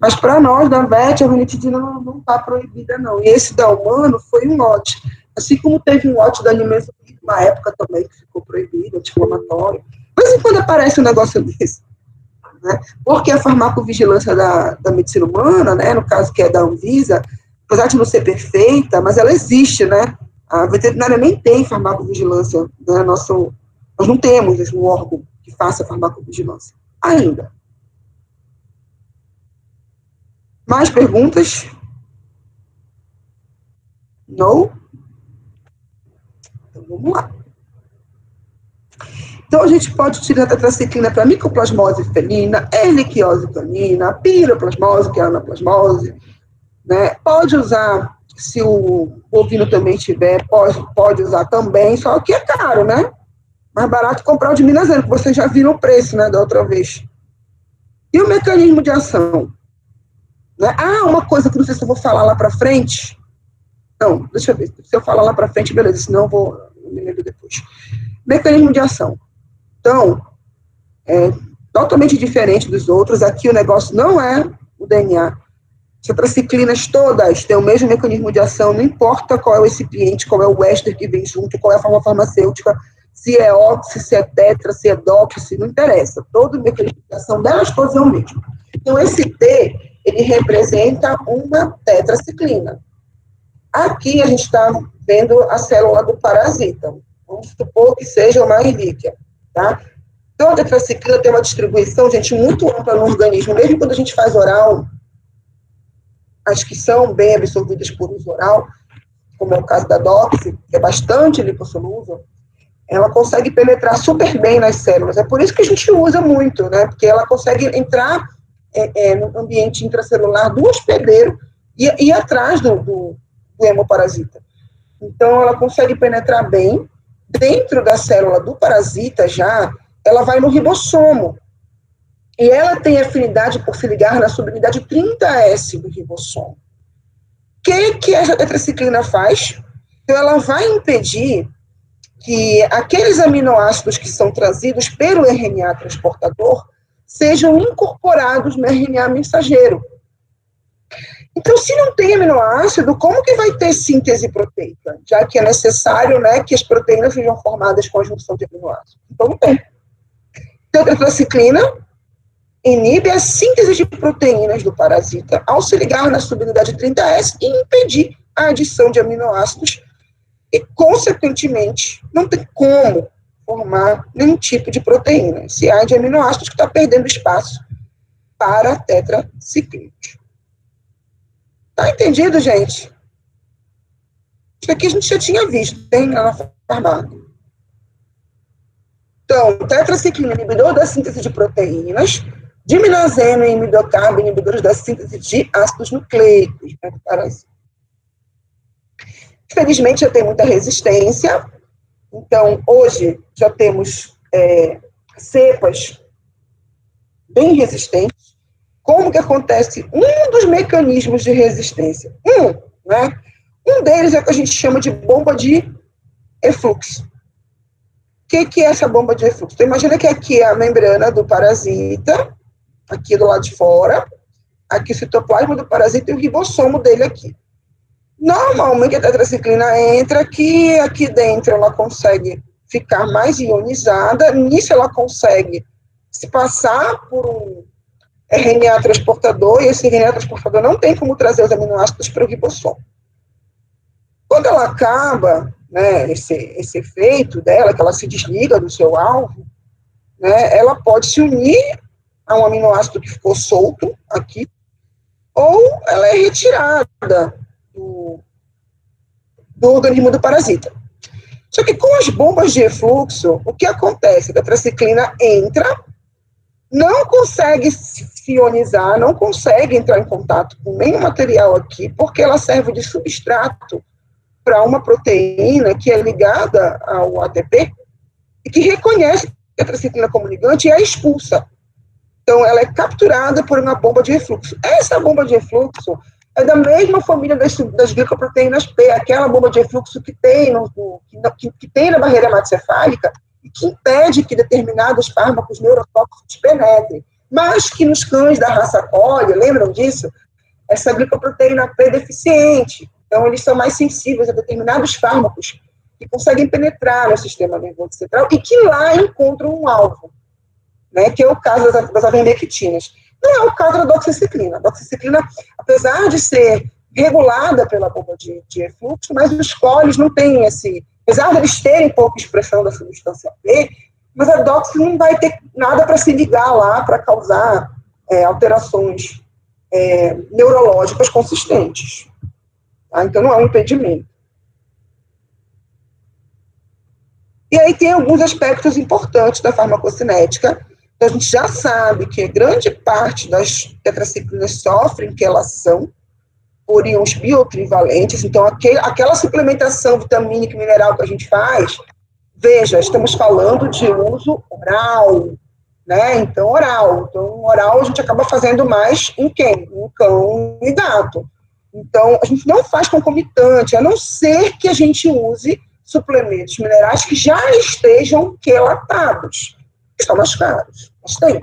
Mas para nós, da VET, a ranitidina não está proibida, não. E esse da humano foi um lote. Assim como teve um lote da Nimesulida, uma época também que ficou proibido, anti-inflamatório. Mas e quando aparece um negócio desse? Né? Porque a farmacovigilância da medicina humana, né, no caso que é da Anvisa, apesar de não ser perfeita, mas ela existe, né? A veterinária nem tem farmacovigilância, né? Nós não temos um órgão que faça farmacovigilância, ainda. Mais perguntas? Não? Então, vamos lá. Então, a gente pode utilizar a tetraciclina para micoplasmose felina, erliquiose canina, piroplasmose, que é a anaplasmose, né? Pode usar, se o bovino também tiver, pode usar também, só que é caro, né? Mais barato comprar o de minazeno, que vocês já viram o preço, né, da outra vez. E o mecanismo de ação? Né? Ah, uma coisa que não sei se eu vou falar lá para frente. Não, deixa eu ver. Se eu falar lá para frente, beleza, senão eu me lembro depois. Mecanismo de ação. Então, é totalmente diferente dos outros. Aqui o negócio não é o DNA. As tetraciclinas todas têm o mesmo mecanismo de ação, não importa qual é o recipiente, qual é o éster que vem junto, qual é a forma farmacêutica, se é oxi, se é tetra, se é doxi, não interessa. Todo o mecanismo de ação delas todas é o mesmo. Então, esse T, ele representa uma tetraciclina. Aqui a gente está vendo a célula do parasita. Vamos supor que seja uma relíquia, tá? Então, a tetraciclina tem uma distribuição, gente, muito ampla no organismo. Mesmo quando a gente faz oral, as que são bem absorvidas por uso oral, como é o caso da doxi, que é bastante lipossolusa, ela consegue penetrar super bem nas células. É por isso que a gente usa muito, né? Porque ela consegue entrar no ambiente intracelular do hospedeiro e ir atrás do hemoparasita. Então, ela consegue penetrar bem. Dentro da célula do parasita já, ela vai no ribossomo. E ela tem afinidade por se ligar na subunidade 30S do ribossomo. O que essa tetraciclina faz? Então, ela vai impedir que aqueles aminoácidos que são trazidos pelo RNA transportador sejam incorporados no RNA mensageiro. Então, se não tem aminoácido, como que vai ter síntese proteica? Já que é necessário, né, que as proteínas sejam formadas com a junção de aminoácidos. Então, não tem. Então, a tetraciclina inibe a síntese de proteínas do parasita ao se ligar na subunidade 30S e impedir a adição de aminoácidos e, consequentemente, não tem como formar nenhum tipo de proteína. Se há de aminoácidos que está perdendo espaço para a tetraciclina. Tá entendido, gente? Isso aqui a gente já tinha visto, tem lá na farmácia. Então, tetraciclina, inibidor da síntese de proteínas, diminazeno e imidocarbo, inibidores da síntese de ácidos nucleicos, né, do parasita. Infelizmente, já tem muita resistência. Então, hoje, já temos cepas bem resistentes. Como que acontece? Um dos mecanismos de resistência. Né? Um deles é o que a gente chama de bomba de efluxo. O que é essa bomba de efluxo? Então, imagina que aqui é a membrana do parasita, aqui do lado de fora, aqui o citoplasma do parasita e o ribossomo dele aqui. Normalmente a tetraciclina entra aqui dentro ela consegue ficar mais ionizada, nisso ela consegue se passar por um RNA transportador, e esse RNA transportador não tem como trazer os aminoácidos para o ribossomo. Quando ela acaba, né, esse efeito dela, que ela se desliga do seu alvo, né, ela pode se unir a um aminoácido que ficou solto aqui, ou ela é retirada do organismo do parasita. Só que com as bombas de efluxo, o que acontece? A tetraciclina entra, não consegue se ionizar, não consegue entrar em contato com nenhum material aqui, porque ela serve de substrato para uma proteína que é ligada ao ATP e que reconhece a tetraciclina como ligante e a expulsa. Então, ela é capturada por uma bomba de refluxo. Essa bomba de refluxo é da mesma família das glicoproteínas P, aquela bomba de refluxo que tem, que tem na barreira hematocefálica e que impede que determinados fármacos neurotóxicos penetrem. Mas que nos cães da raça Collie, lembram disso? Essa glicoproteína P é deficiente. Então, eles são mais sensíveis a determinados fármacos que conseguem penetrar no sistema nervoso central e que lá encontram um alvo, né, que é o caso das avermectinas. Não é o caso da doxiciclina. A doxiciclina, apesar de ser regulada pela bomba de refluxo, mas os coles não têm apesar de eles terem pouca expressão da substância B, mas a dox não vai ter nada para se ligar lá, para causar alterações neurológicas consistentes. Tá? Então, não é um impedimento. E aí tem alguns aspectos importantes da farmacocinética. Então, a gente já sabe que grande parte das tetraciclinas sofrem quelação por íons biotrivalentes. Então, aquela suplementação vitamínica e mineral que a gente faz, veja, estamos falando de uso oral, né? Então, oral. Então, oral a gente acaba fazendo mais em quem? Em cão e gato. Então, a gente não faz concomitante, a não ser que a gente use suplementos minerais que já estejam quelatados, que são mais caros. Mas tem.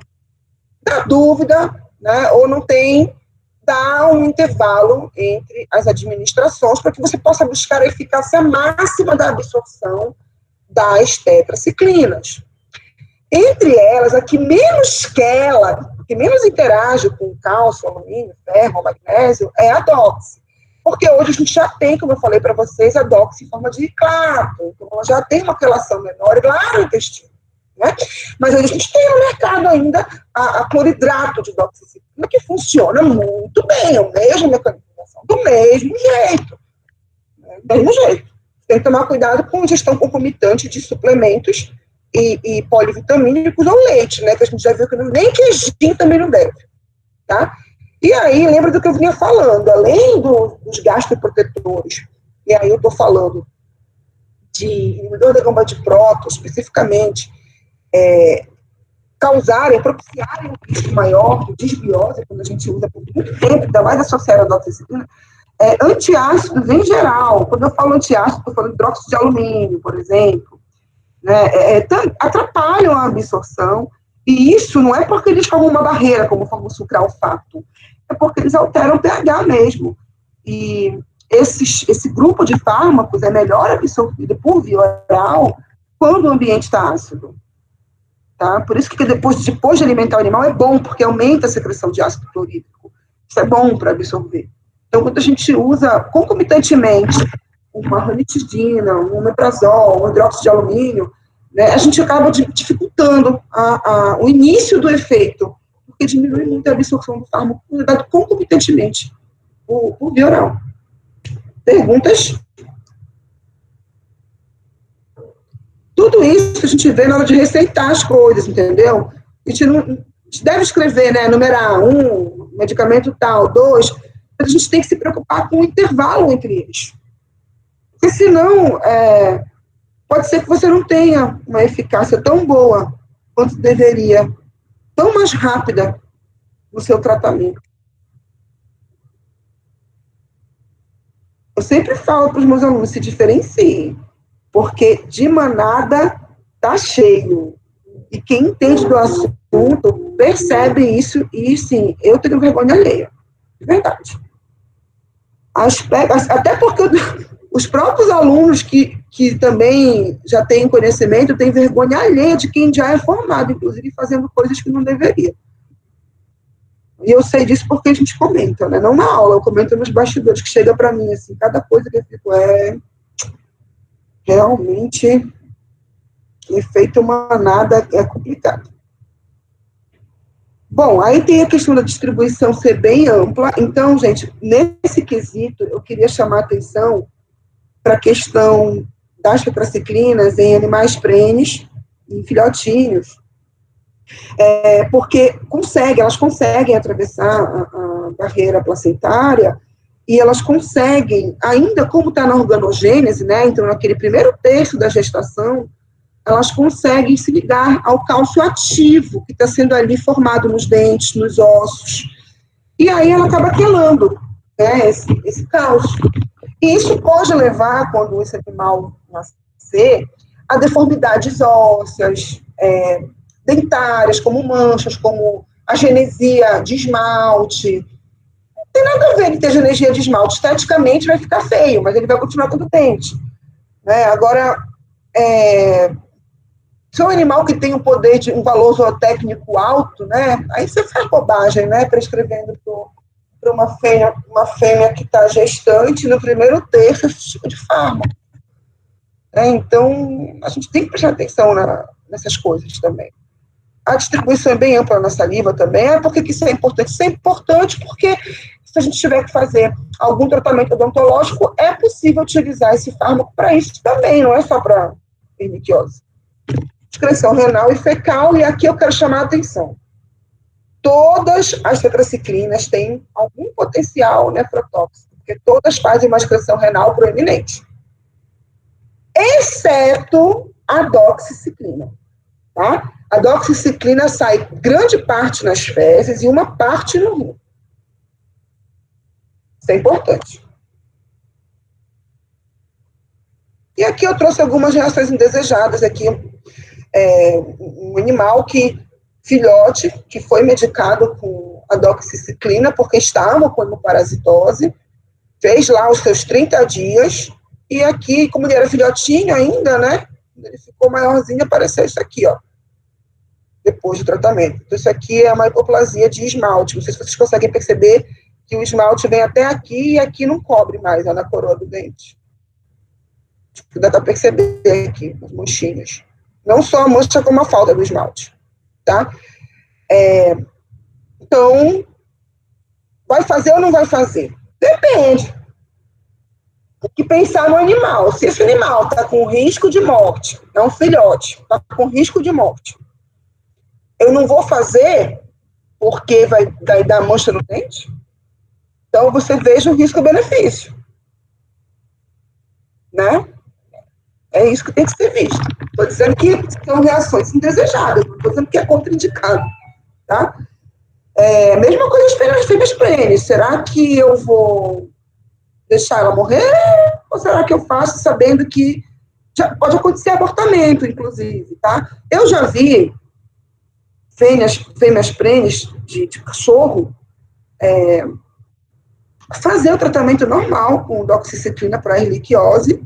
Na dúvida, né, ou não tem, dá um intervalo entre as administrações para que você possa buscar a eficácia máxima da absorção das tetraciclinas. Entre elas, a que menos quela, que menos interage com cálcio, alumínio, ferro, magnésio, é a doxi. Porque hoje a gente já tem, como eu falei para vocês, a doxi em forma de clato. Então, ela já tem uma relação menor lá no intestino. Né? Mas a gente tem no mercado ainda a cloridrato de doxiciclina, que funciona muito bem, é o mesmo mecanismo de ação, do mesmo jeito. Do mesmo jeito. Tem que tomar cuidado com a ingestão concomitante de suplementos e polivitamínicos ou leite, né? Que a gente já viu que nem queijinho também não deve. Tá? E aí, lembra do que eu vinha falando, além dos gastroprotetores, e aí eu estou falando de inibidor da gamba de próton, especificamente, propiciarem um risco maior de desbiose, quando a gente usa por muito tempo, ainda mais associado à doxiciclina, antiácidos em geral. Quando eu falo antiácido, estou falando de hidróxido de alumínio, por exemplo, né, atrapalham a absorção, e isso não é porque eles formam uma barreira, como forma o sucralfato, é porque eles alteram o pH mesmo. E esse grupo de fármacos é melhor absorvido por via oral quando o ambiente está ácido. Tá? Por isso que depois de alimentar o animal é bom, porque aumenta a secreção de ácido clorídrico. Isso é bom para absorver. Então, quando a gente usa concomitantemente uma ranitidina, um omeprazol, um hidróxido de alumínio, né, a gente acaba dificultando o início do efeito, porque diminui muito a absorção do fármaco dado concomitantemente por via oral. Perguntas? Tudo isso a gente vê na hora de receitar as coisas, entendeu? A gente deve escrever, né, numerar 1, medicamento tal, 2, mas a gente tem que se preocupar com o intervalo entre eles. Porque senão, pode ser que você não tenha uma eficácia tão boa quanto deveria, tão mais rápida no seu tratamento. Eu sempre falo para os meus alunos, se diferenciem, porque de manada tá cheio. E quem entende do assunto percebe isso, e sim, eu tenho vergonha alheia. De verdade. Até porque os próprios alunos que também já têm conhecimento têm vergonha alheia de quem já é formado, inclusive fazendo coisas que não deveria. E eu sei disso porque a gente comenta, né? Não na aula, eu comento nos bastidores, que chega para mim, assim, cada coisa que eu fico realmente, efeito manada é complicado. Bom, aí tem a questão da distribuição ser bem ampla. Então, gente, nesse quesito, eu queria chamar a atenção para a questão das tetraciclinas em animais prenes, em filhotinhos, porque elas conseguem atravessar a barreira placentária e elas conseguem, ainda como está na organogênese, né, então naquele primeiro terço da gestação, elas conseguem se ligar ao cálcio ativo que está sendo ali formado nos dentes, nos ossos, e aí ela acaba quelando, né, esse cálcio. E isso pode levar, quando esse animal nascer, a deformidades ósseas, dentárias, como manchas, como agenesia de esmalte. Não tem nada a ver ele ter agenesia de esmalte. Esteticamente vai ficar feio, mas ele vai continuar tendo dente. Agora, se é um animal que tem um poder de um valor zootécnico alto, né, aí você faz bobagem, né, prescrevendo para uma fêmea que está gestante no primeiro terço esse tipo de fármaco. Então, a gente tem que prestar atenção nessas coisas também. A distribuição é bem ampla na saliva também. Por que isso é importante? Isso é importante porque se a gente tiver que fazer algum tratamento odontológico, é possível utilizar esse fármaco para isso também, não é só para erliquiose. Excreção renal e fecal, e aqui eu quero chamar a atenção. Todas as tetraciclinas têm algum potencial nefrotóxico, porque todas fazem uma excreção renal proeminente, exceto a doxiciclina, tá? A doxiciclina sai grande parte nas fezes e uma parte no rim. Isso é importante. E aqui eu trouxe algumas reações indesejadas aqui. Um animal filhote, que foi medicado com a doxiciclina, porque estava com hemoparasitose, fez lá os seus 30 dias, e aqui, como ele era filhotinho ainda, né, ele ficou maiorzinho, apareceu isso aqui, ó, depois do tratamento. Então, isso aqui é uma hipoplasia de esmalte. Não sei se vocês conseguem perceber que o esmalte vem até aqui, e aqui não cobre mais, ó, na coroa do dente. Dá para perceber aqui, as manchinhas. Não só a mancha, como a falta do esmalte, tá? Então, vai fazer ou não vai fazer? Depende. Tem que pensar no animal. Se esse animal está com risco de morte, é um filhote, está com risco de morte, eu não vou fazer porque vai dar mancha no dente? Então, você veja o risco-benefício, né? É isso que tem que ser visto. Estou dizendo que são reações indesejadas, não estou dizendo que é contraindicado, tá? Mesma coisa as fêmeas perenes. Será que eu vou deixar ela morrer? Ou será que eu faço sabendo que já pode acontecer abortamento, inclusive, tá? Eu já vi fêmeas prenes de cachorro fazer o tratamento normal com doxiciclina para erliquiose.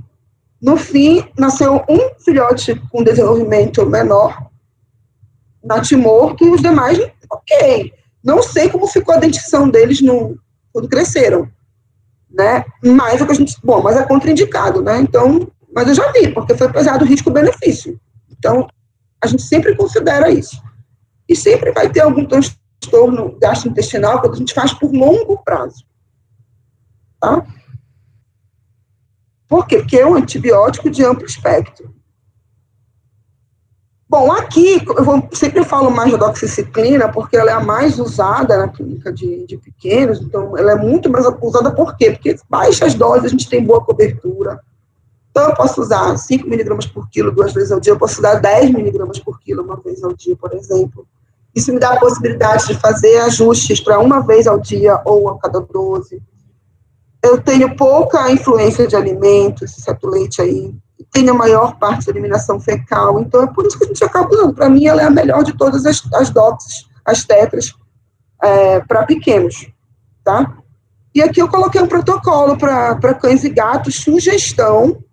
No fim, nasceu um filhote com desenvolvimento menor, natimorto, e os demais, ok. Não sei como ficou a dentição deles quando cresceram, né? Mas mas é contraindicado, né? Então, mas eu já vi, porque foi pesado o risco-benefício. Então, a gente sempre considera isso. E sempre vai ter algum transtorno gastrointestinal quando a gente faz por longo prazo, tá? Por quê? Porque é um antibiótico de amplo espectro. Bom, aqui, sempre falo mais da doxiciclina, porque ela é a mais usada na clínica de pequenos, então ela é muito mais usada por quê? Porque baixas doses a gente tem boa cobertura. Então, eu posso usar 5 mg por quilo 2 vezes ao dia, eu posso usar 10 mg por quilo 1 vez ao dia, por exemplo. Isso me dá a possibilidade de fazer ajustes para 1 vez ao dia ou a cada 12. Eu tenho pouca influência de alimentos, exceto leite aí, tenho a maior parte da eliminação fecal, então é por isso que a gente acaba usando. Para mim, ela é a melhor de todas as doxes, as tetras, para pequenos, tá? E aqui eu coloquei um protocolo para cães e gatos, sugestão.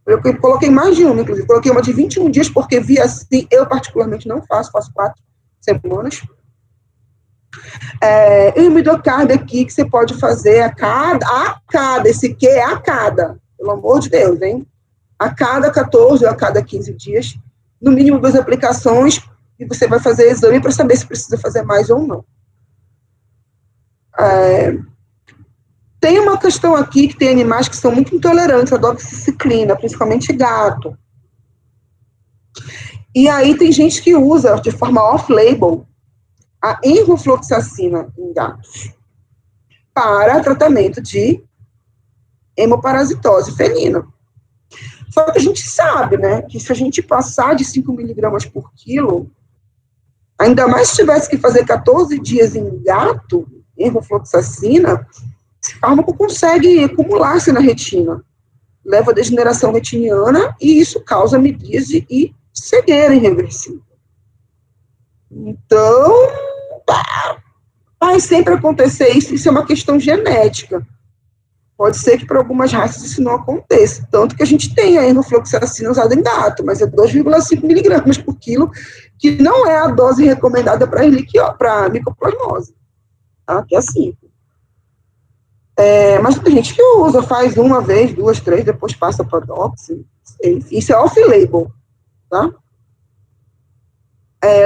Eu coloquei mais de uma, inclusive, coloquei uma de 21 dias, porque vi assim, eu particularmente não faço 4 semanas. E o Midocarb aqui, que você pode fazer a cada, esse que é a cada, pelo amor de Deus, hein? A cada 14 ou a cada 15 dias, no mínimo 2 aplicações, e você vai fazer exame para saber se precisa fazer mais ou não. Tem uma questão aqui que tem animais que são muito intolerantes à doxiciclina, principalmente gato. E aí tem gente que usa de forma off-label a enrofloxacina em gatos para tratamento de hemoparasitose felina. Só que a gente sabe, né, que se a gente passar de 5 mg por quilo, ainda mais se tivesse que fazer 14 dias em gato, enrofloxacina, esse fármaco consegue acumular-se na retina, leva a degeneração retiniana e isso causa midríase e cegueira irreversível. Então, vai sempre acontecer isso é uma questão genética. Pode ser que para algumas raças isso não aconteça, tanto que a gente tem a enrofloxacina usada em gato, mas é 2,5 miligramas por quilo, que não é a dose recomendada para micoplasmose, tá? Que é 5. Mas tem gente que usa, faz uma vez, 2, 3, depois passa para doxy, isso é off-label, tá?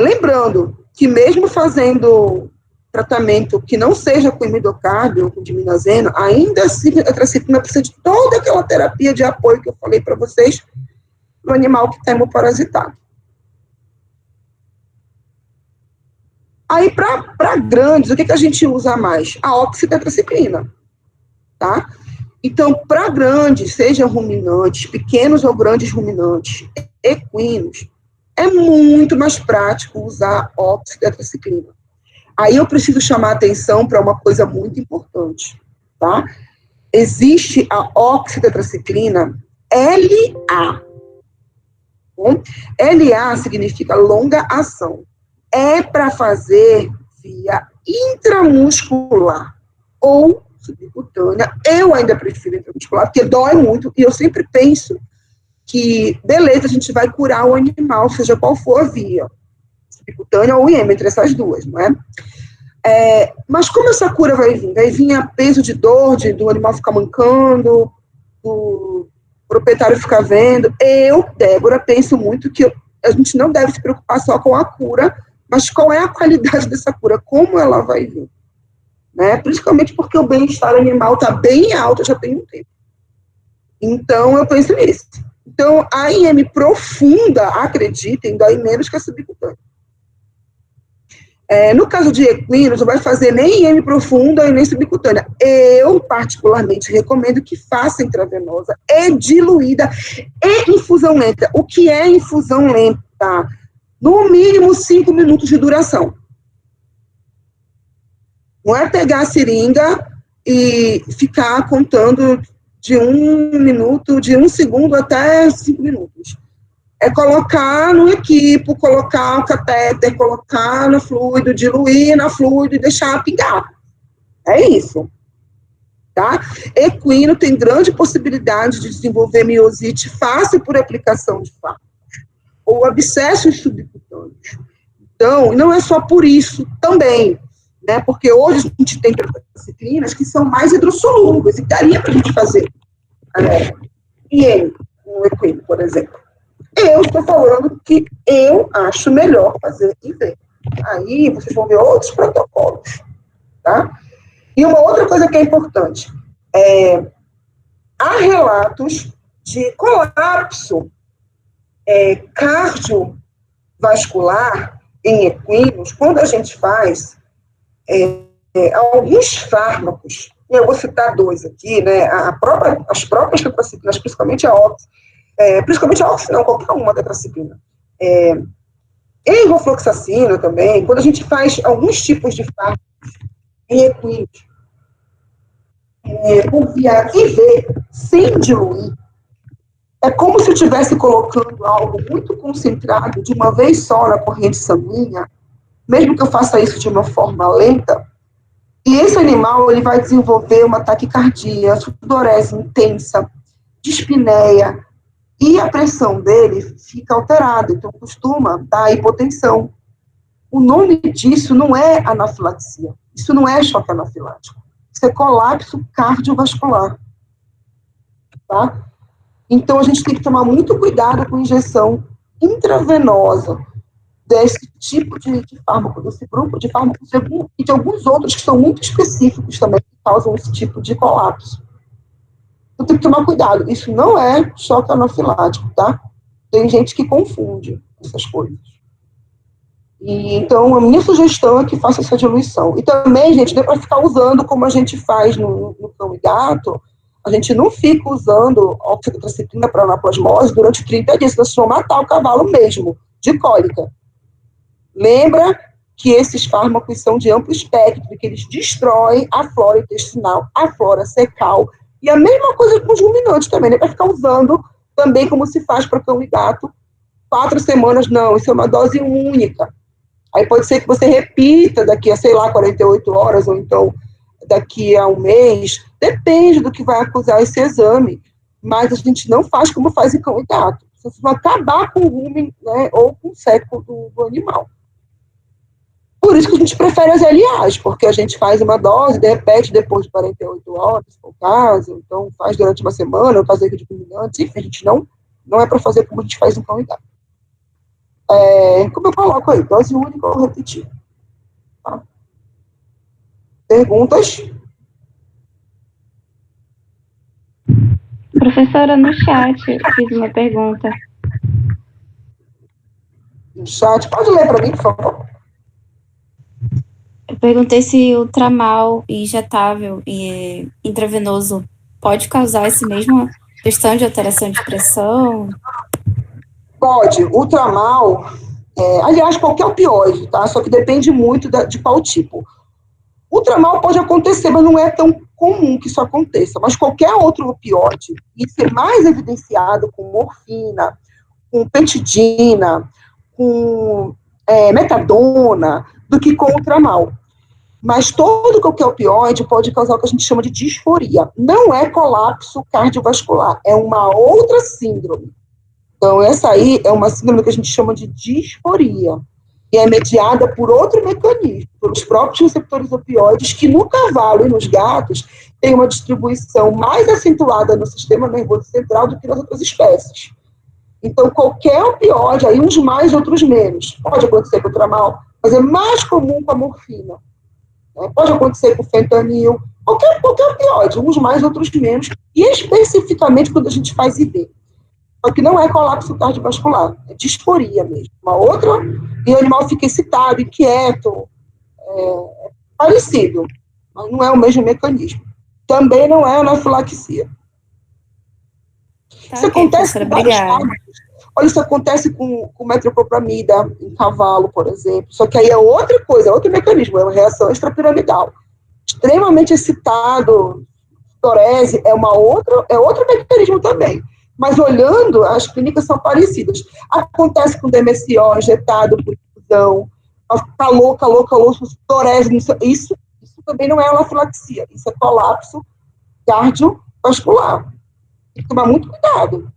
Lembrando que mesmo fazendo tratamento que não seja com imidocárdio ou com diminazeno, ainda assim a tetracyclina precisa de toda aquela terapia de apoio que eu falei para vocês no animal que está hemoparasitado. Aí, para grandes, o que a gente usa mais? A oxitetracyclina, tá? Então, para grandes, sejam ruminantes, pequenos ou grandes ruminantes, equinos, é muito mais prático usar oxitetracyclina. Aí eu preciso chamar a atenção para uma coisa muito importante, tá? Existe a oxitetracyclina LA. Bom, LA significa longa ação. É para fazer via intramuscular ou subcutânea. Eu ainda prefiro intramuscular, porque dói muito, e eu sempre penso que, beleza, a gente vai curar o animal, seja qual for a via, subcutânea ou IM, entre essas duas, não é? Mas como essa cura vai vir? Vai vir a peso de dor, do animal ficar mancando, do proprietário ficar vendo. Eu, Débora, penso muito que a gente não deve se preocupar só com a cura, mas qual é a qualidade dessa cura, como ela vai vir, né? Principalmente porque o bem-estar animal está bem alto, já tem um tempo. Então, eu penso nisso. Então, a IM profunda, acreditem, dói menos que a subcutânea. No caso de equinos, não vai fazer nem IM profunda e nem subcutânea. Eu, particularmente, recomendo que faça intravenosa e diluída e infusão lenta. O que é infusão lenta? No mínimo 5 minutos de duração. Não é pegar a seringa e ficar contando de 1 minuto, de 1 segundo até 5 minutos. É colocar no equipo, colocar o catéter, colocar no fluido, diluir no fluido e deixar pingar. É isso. Tá? Equino tem grande possibilidade de desenvolver miosite fácil por aplicação de fármacos, ou abscessos subcutâneos. Então, não é só por isso também, né? Porque hoje a gente tem tetracyclinas que são mais hidrossolúveis, e daria para a gente fazer IM no equino, por exemplo. Eu estou falando que eu acho melhor fazer IV. Aí vocês vão ver outros protocolos, tá? E uma outra coisa que é importante, há relatos de colapso cardiovascular em equinos quando a gente faz alguns fármacos. Eu vou citar 2 aqui, né? As próprias tetracyclinas, principalmente a oxi, não, qualquer uma tetracyclina. Enrofloxacina também, quando a gente faz alguns tipos de fármacos em equinos, por via IV, sem diluir, é como se eu estivesse colocando algo muito concentrado de uma vez só na corrente sanguínea, mesmo que eu faça isso de uma forma lenta, e esse animal ele vai desenvolver uma taquicardia, sudorese intensa, dispneia, e a pressão dele fica alterada, então costuma dar hipotensão. O nome disso não é anafilaxia, isso não é choque anafilático, isso é colapso cardiovascular, tá? Então a gente tem que tomar muito cuidado com injeção intravenosa desse tipo de fármaco, desse grupo de fármacos e de alguns outros que são muito específicos também, que causam esse tipo de colapso. Então tem que tomar cuidado, isso não é choque anafilático, tá? Tem gente que confunde essas coisas. E, então, a minha sugestão é que faça essa diluição. E também, gente, não é para ficar usando como a gente faz no cão e gato, a gente não fica usando oxitetracyclina para anaplasmose durante 30 dias, senão vocês vão matar o cavalo mesmo, de cólica. Lembra que esses fármacos são de amplo espectro, que eles destroem a flora intestinal, a flora fecal, e a mesma coisa com os ruminantes também, não é para ficar usando também como se faz para cão e gato, 4 semanas, não, isso é uma dose única. Aí pode ser que você repita daqui a, sei lá, 48 horas, ou então daqui a um mês, depende do que vai acusar esse exame, mas a gente não faz como faz em cão e gato. Vocês vão acabar com o rumen, né, ou com o seco do animal. Por isso que a gente prefere as LAs, porque a gente faz uma dose, repete depois de 48 horas, se for o caso, então faz durante uma semana, ou fazer de culminantes, enfim, a gente não é para fazer como a gente faz em cão e gato. Como eu coloco aí, dose única ou repetida. Tá? Perguntas? Professora, no chat, fiz uma pergunta. No chat, pode ler para mim, por favor. Eu perguntei se o tramal injetável e intravenoso pode causar essa mesma questão de alteração de pressão? Pode. O tramal, aliás, qualquer opioide, tá? Só que depende muito de qual tipo. O tramal pode acontecer, mas não é tão comum que isso aconteça. Mas qualquer outro opioide, isso é mais evidenciado com morfina, com petidina, com metadona, do que com o tramal. Mas qualquer opioide pode causar o que a gente chama de disforia. Não é colapso cardiovascular, é uma outra síndrome. Então, essa aí é uma síndrome que a gente chama de disforia, e é mediada por outro mecanismo, pelos próprios receptores opioides, que no cavalo e nos gatos tem uma distribuição mais acentuada no sistema nervoso central do que nas outras espécies. Então, qualquer opioide, aí uns mais, outros menos, pode acontecer com o tramal, mas é mais comum com a morfina. Né? Pode acontecer com o fentanil, qualquer opioide, uns mais, outros menos, e especificamente quando a gente faz IV. Só que não é colapso cardiovascular, é disforia mesmo. Uma outra, e o animal fica excitado, inquieto, parecido, mas não é o mesmo mecanismo. Também não é anafilaxia. Tá, isso acontece com vários fármacos. Olha, isso acontece com metoclopramida em cavalo, por exemplo. Só que aí é outra coisa, é outro mecanismo, é uma reação extrapiramidal. Extremamente excitado, torese, é outro mecanismo também. Mas olhando, as clínicas são parecidas. Acontece com DMSO injetado por infusão, calor, torese, isso também não é anafilaxia, isso é colapso cardiovascular. Tem que tomar muito cuidado.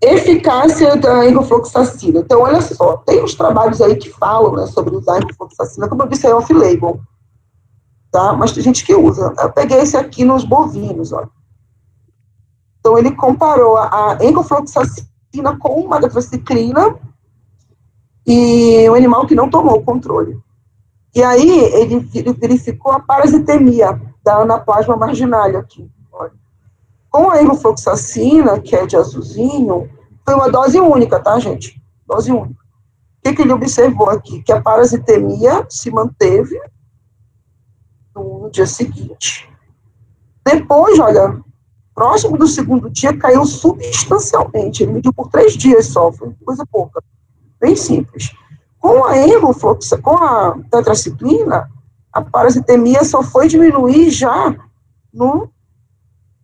Eficácia da enrofloxacina. Então, olha só, tem uns trabalhos aí que falam, né, sobre usar a enrofloxacina, como eu disse, é off-label. Tá? Mas tem gente que usa. Eu peguei esse aqui nos bovinos, olha. Então, ele comparou a enrofloxacina com uma tetraciclina e um animal que não tomou o controle. E aí, ele verificou a parasitemia da anaplasma marginalia aqui. Olha. Com a enrofloxacina, que é de azulzinho, foi uma dose única, tá, gente? Dose única. O que ele observou aqui? Que a parasitemia se manteve no dia seguinte. Depois, olha, próximo do segundo dia, caiu substancialmente. Ele mediu por 3 dias só, foi coisa pouca. Bem simples. Com a tetraciclina, a parasitemia só foi diminuir já no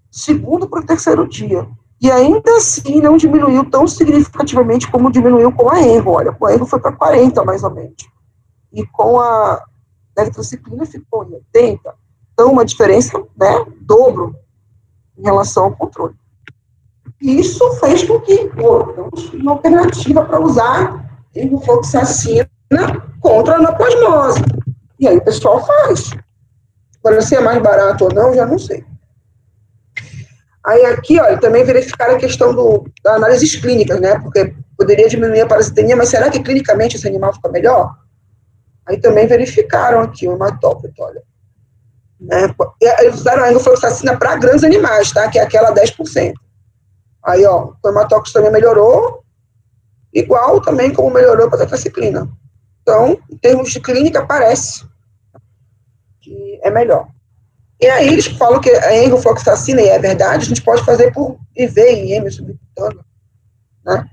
segundo para o terceiro dia. E ainda assim não diminuiu tão significativamente como diminuiu com a enro. Olha, com a enro foi para 40, mais ou menos. E com a tetraciclina ficou em 80. Então, uma diferença, né, dobro em relação ao controle. E isso fez com que, uma alternativa para usar enrofloxacina contra a anaplasmose. E aí o pessoal faz. Agora, se é mais barato ou não, já não sei. Aí aqui, olha, também verificaram a questão das análises clínicas, né? Porque poderia diminuir a parasitemia, mas será que clinicamente esse animal fica melhor? Aí também verificaram aqui o hematócrito, olha. Né? Eles usaram a enrofloxacina para grandes animais, tá? Que é aquela 10%. Aí, ó, o hematócrito também melhorou, igual também como melhorou para a tetraciclina. Então, em termos de clínica, parece que é melhor. E aí eles falam que a enrofloxacina, e é verdade, a gente pode fazer por IV e IM subcutâneo, né?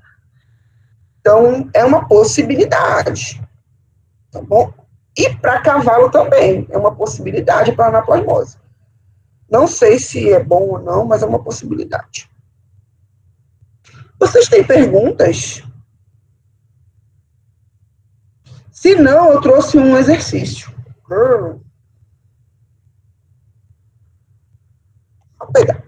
Então, é uma possibilidade, tá bom? E para cavalo também, é uma possibilidade para anaplasmose. Não sei se é bom ou não, mas é uma possibilidade. Vocês têm perguntas? Se não, eu trouxe um exercício. Vou pegar.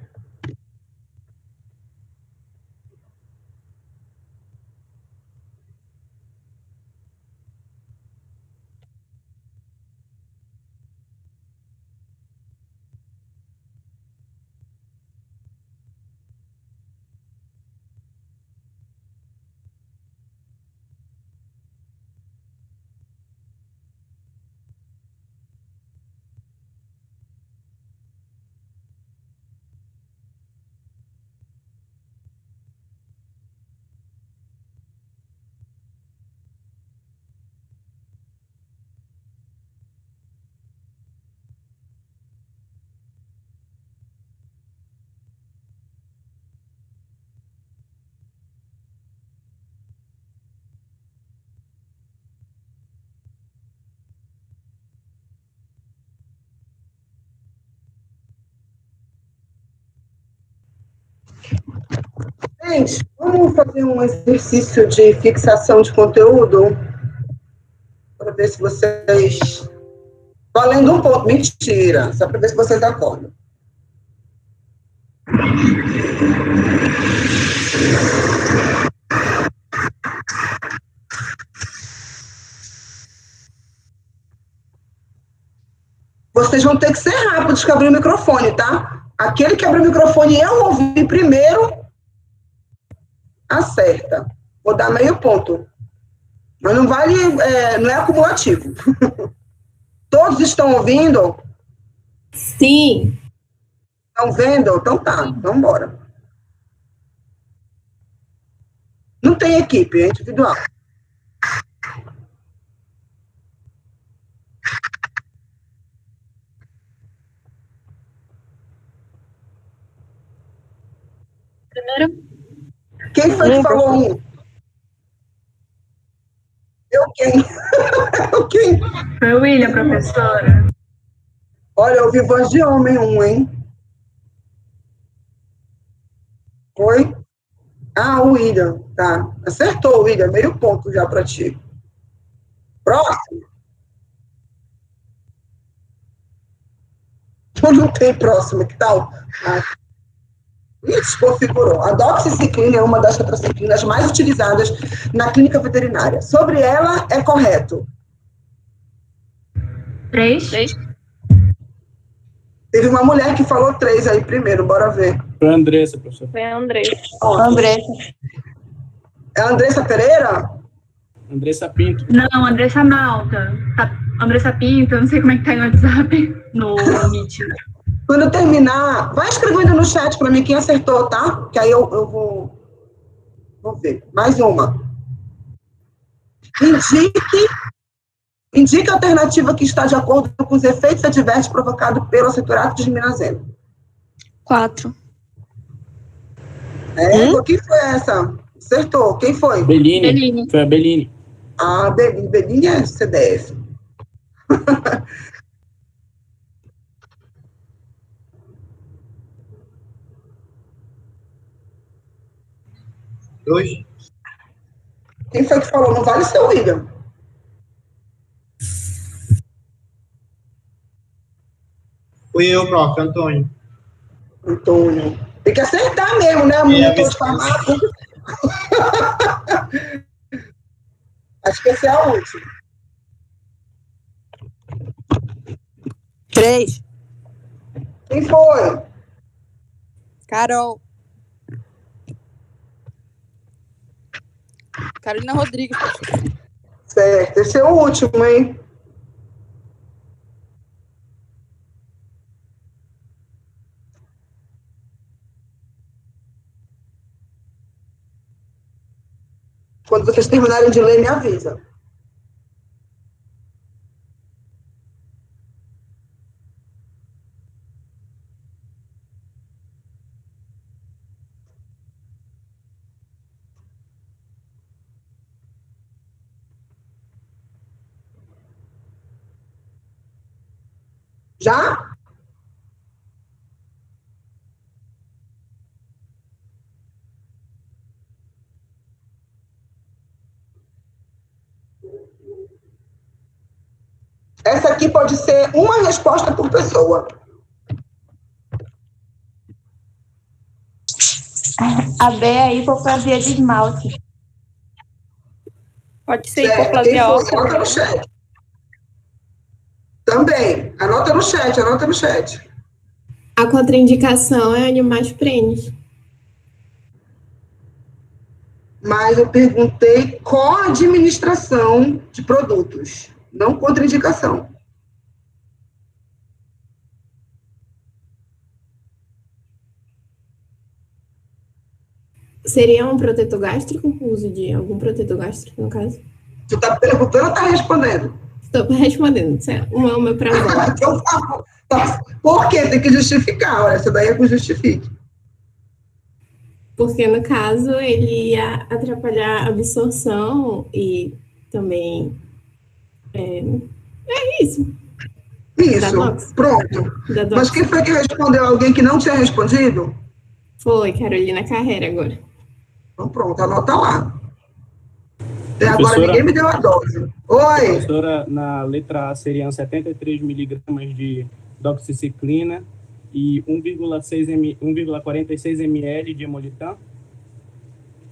Gente, vamos fazer um exercício de fixação de conteúdo? Para ver se vocês... Valendo um ponto. Mentira. Só para ver se vocês acordam. Vocês vão ter que ser rápidos que abrir o microfone, tá? Aquele que abre o microfone e eu ouvir primeiro, acerta. Vou dar meio ponto. Mas não vale, não é acumulativo. Todos estão ouvindo? Sim. Estão vendo? Então tá, então bora. Não tem equipe, é individual. Primeiro, Quem foi que falou um? Eu quem? Eu quem? foi o William, professora. Olha, eu ouvi voz de homem um, hein? Foi? Ah, o William, tá. Acertou, William, meio ponto já para ti. Próximo? Não tem próximo, que tal? Ah, desconfigurou. A doxiciclina é uma das tetraciclinas mais utilizadas na clínica veterinária. Sobre ela, é correto. 3. Teve uma mulher que falou 3 aí primeiro, bora ver. Foi a Andressa, professor. Foi a Andressa. Andressa. É a Andressa Pereira? Andressa Pinto. Não, Andressa Malta. Andressa Pinto, eu não sei como é que tá no WhatsApp, no Meet. Quando terminar, vai escrevendo no chat para mim quem acertou, tá? Que aí eu vou ver. Mais uma. Indique a alternativa que está de acordo com os efeitos adversos provocados pelo aceturato de diminazeno. 4. Quem foi essa? Acertou. Quem foi? Bellini. Foi a Bellini. Ah, Bellini é CDF. Dois. Quem foi que falou? Não vale ser o William. Fui eu, prof, Antônio. Antônio. Tem que acertar mesmo, né? Monitor de farmácia. Acho que essa é a última. 3. Quem foi? Carol. Carolina Rodrigues. Certo, esse é o último, hein? Quando vocês terminarem de ler, me avisa. Já? Essa aqui pode ser uma resposta por pessoa. A B é hipoplasia de esmalte. Pode ser Certo. Quem hipoplasia foi? óssea. Anota no chat. Também. Anota no chat, anota no chat. A contraindicação é animais prenhes. Mas eu perguntei co-administração de produtos, não contraindicação. Seria um protetor gástrico, o uso de algum protetor gástrico, no caso? Tu tá perguntando ou tá respondendo? Estou respondendo. Isso é um omeprazol. Então, tá. Por quê? Tem que justificar. Olha, essa daí é que justifique. Porque, no caso, ele ia atrapalhar a absorção e também... É isso. Da Isso, Dox. pronto. Da Dox. Mas quem foi que respondeu? Alguém que não tinha respondido? Foi, Carolina Carreira, agora. Então pronto, anota lá. Até agora Professora? ninguém me deu a dose. Oi! Professora, na letra A seriam 73 miligramas de doxiciclina e 1,46 ml de Hemolitan.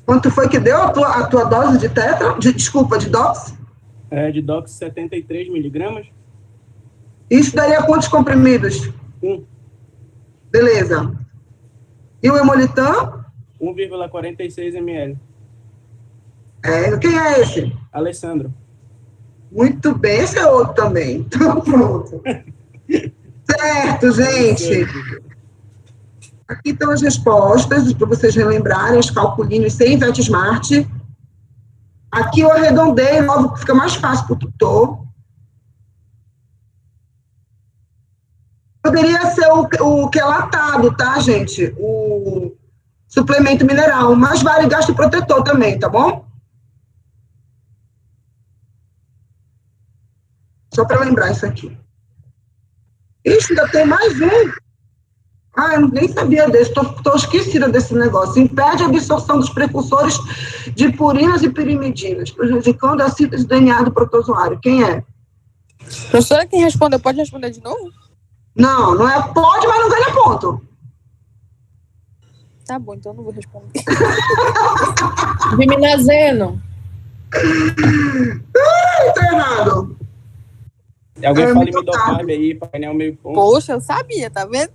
Quanto foi que deu a tua dose de tetra? Desculpa, de dox? De dox 73 miligramas. Isso daria quantos comprimidos? 1. Beleza. E o Hemolitan? 1,46 ml. Quem é esse? Alessandro. Muito bem, esse é outro também. Então, pronto. Certo, gente. Aqui estão as respostas, para vocês relembrarem, os calculinhos sem VetSmart. Aqui eu arredondei, logo fica mais fácil para o tutor. Poderia ser o que é latado, tá, gente? O suplemento mineral, mas vale gastroprotetor também, tá bom? Só para lembrar isso aqui. Ixi, ainda tem mais um. Ah, eu nem sabia desse, estou esquecida desse negócio. Impede a absorção dos precursores de purinas e pirimidinas, prejudicando a síntese do DNA do protozoário. Quem é? Professora, quem respondeu, pode responder de novo? Não, não é pode, mas não ganha ponto. Tá bom, então eu não vou responder. Viminazeno. Tá errado. Alguém fala em Midocarb aí, painel meio ponto. Poxa, eu sabia, tá vendo?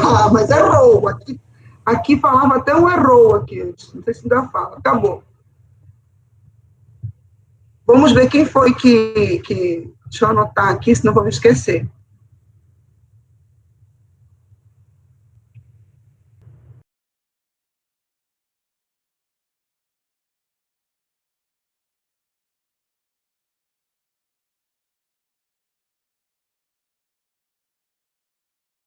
Ah, mas errou. Aqui falava até um errou aqui. Não sei se ainda fala. Acabou. Vamos ver quem foi que... Deixa eu anotar aqui, senão vou me esquecer.